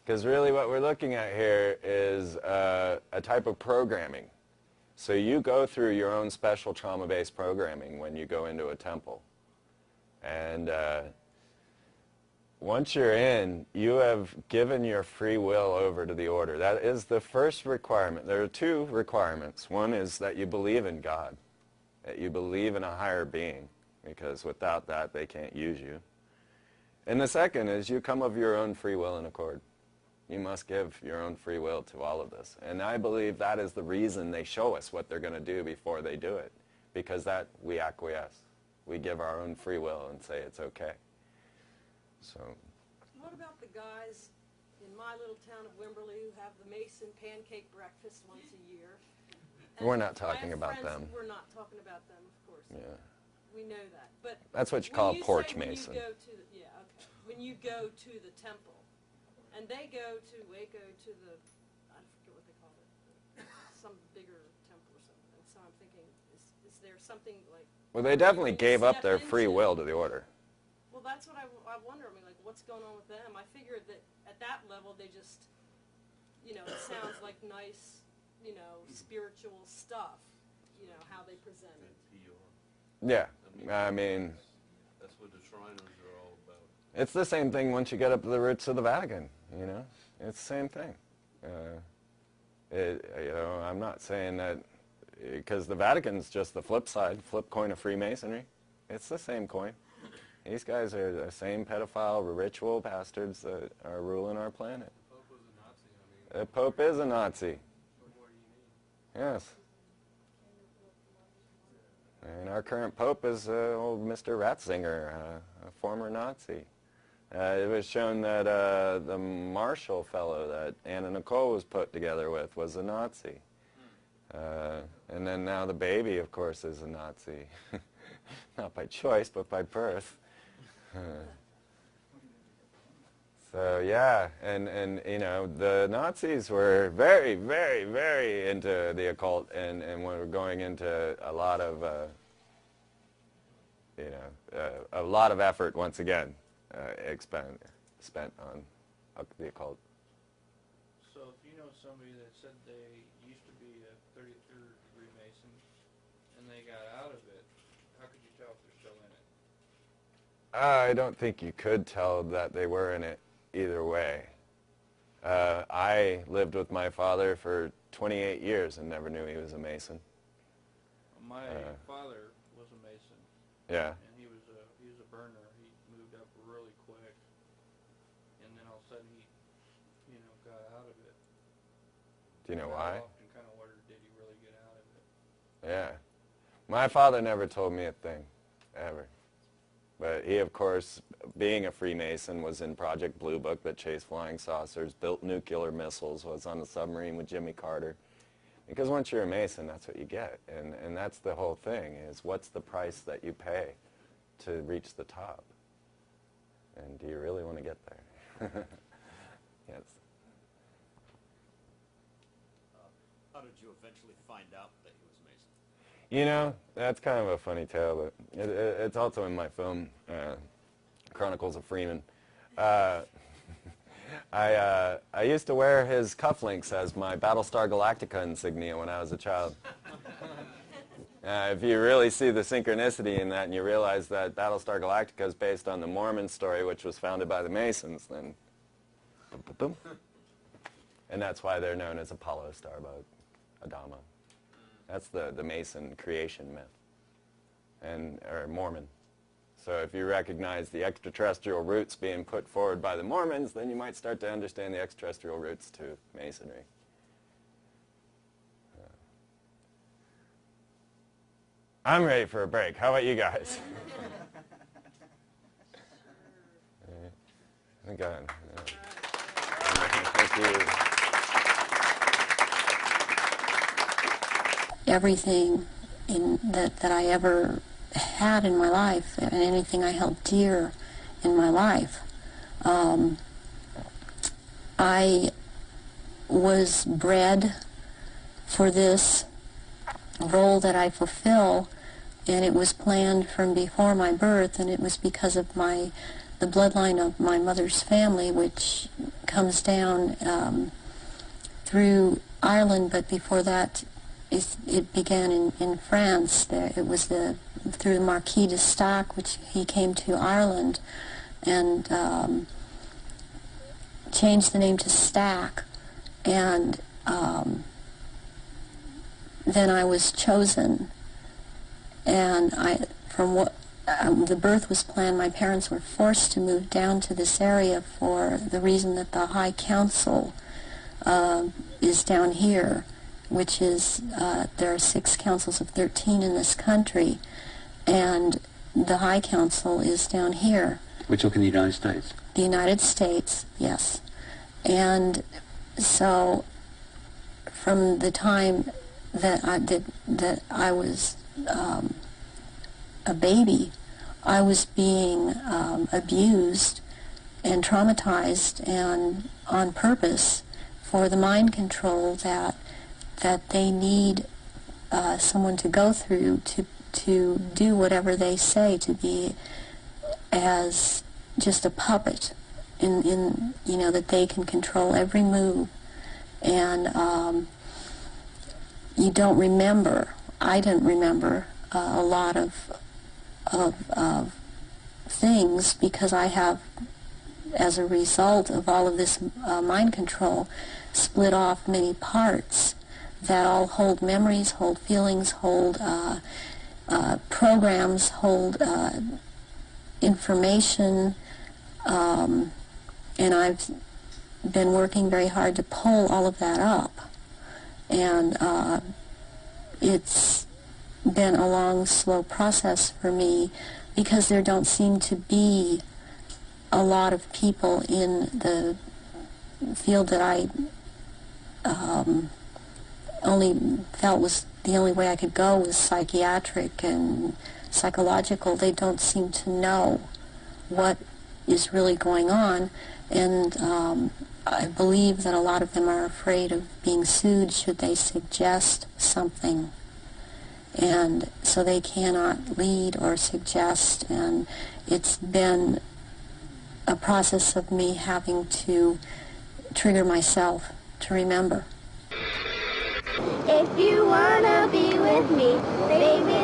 Because really what we're looking at here is a type of programming. So you go through your own special trauma-based programming when you go into a temple. And once you're in, you have given your free will over to the order. That is the first requirement. There are two requirements. One is that you believe in God, that you believe in a higher being, because without that, they can't use you. And the second is you come of your own free will and accord. You must give your own free will to all of this. And I believe that is the reason they show us what they're going to do before they do it, because that we acquiesce. We give our own free will and say it's okay. So. What about the guys in my little town of Wimberley who have the Mason pancake breakfast once a year? We're not talking about them. We're not talking about them, of course. Yeah. We know that. But that's what you call a porch Mason. When you go to the, yeah, okay. When you go to the temple, and they go to Waco to the, I forget what they call it, some bigger temple or something. And so I'm thinking, is there something like... Well, they definitely gave up their free will to the order. Well, that's what I wonder. I mean, like, what's going on with them? I figured that at that level, they just, you know, it sounds like nice, you know, spiritual stuff, you know, how they present it. Yeah, I mean... That's what the Shriners are all about. It's the same thing once you get up to the roots of the Vatican, you know? It's the same thing. You know, I'm not saying that... Because the Vatican's just the flip side, flip coin of Freemasonry. It's the same coin. These guys are the same pedophile, ritual bastards that are ruling our planet. The Pope is a Nazi. Yes. And our current Pope is old Mr. Ratzinger, a former Nazi. It was shown that the Marshall fellow that Anna Nicole was put together with was a Nazi. And then now the baby, of course, is a Nazi. Not by choice, but by birth. So yeah, and you know, the Nazis were very, very, very into the occult, and were going into a lot of, you know, a lot of effort once again, spent on the occult. So if you know somebody that said they used to be a 33rd degree Mason, and they got out of it, how could you tell if they're still in it? I don't think you could tell that they were in it either way. I lived with my father for 28 years and never knew he was a Mason. My father was a Mason. Yeah. And he was a burner. He moved up really quick, and then all of a sudden he, you know, got out of it. Do you know why? I often kind of wondered, did he really get out of it? Yeah. My father never told me a thing, ever. But he, of course, being a Freemason, was in Project Blue Book that chased flying saucers, built nuclear missiles, was on a submarine with Jimmy Carter. Because once you're a Mason, that's what you get. And that's the whole thing, is what's the price that you pay to reach the top? And do you really want to get there? Yes. How did you eventually find out that he was a Mason? You know, that's kind of a funny tale, but it's also in my film, Chronicles of Freeman. I used to wear his cufflinks as my Battlestar Galactica insignia when I was a child. If you really see the synchronicity in that and you realize that Battlestar Galactica is based on the Mormon story, which was founded by the Masons, then boom, boom, boom. And that's why they're known as Apollo Starboat, Adama. That's the Mason creation myth, or Mormon. So if you recognize the extraterrestrial roots being put forward by the Mormons, then you might start to understand the extraterrestrial roots to Masonry. I'm ready for a break. How about you guys? Thank God. Thank you. Everything that I ever had in my life, and anything I held dear in my life, I was bred for this role that I fulfill, and it was planned from before my birth, and it was because of the bloodline of my mother's family, which comes down through Ireland, but before that it began in France. It was through the Marquis de Stac, which he came to Ireland and changed the name to Stack, and then I was chosen, and the birth was planned. My parents were forced to move down to this area for the reason that the High Council is down here, which is, there are 6 councils of 13 in this country, and the High Council is down here. We're talking the United States? The United States, yes. And so from the time that I was a baby, I was being abused and traumatized, and on purpose, for the mind control that they need someone to go through to do whatever they say, to be as just a puppet in that they can control every move. And you don't remember, I didn't remember a lot of things, because I have, as a result of all of this mind control, split off many parts that all hold memories, hold feelings, hold programs, hold information, and I've been working very hard to pull all of that up. And it's been a long, slow process for me, because there don't seem to be a lot of people in the field that I only felt was the only way I could go was psychiatric and psychological. They don't seem to know what is really going on, and I believe that a lot of them are afraid of being sued should they suggest something, and so they cannot lead or suggest, and it's been a process of me having to trigger myself to remember. If you wanna be with me, baby,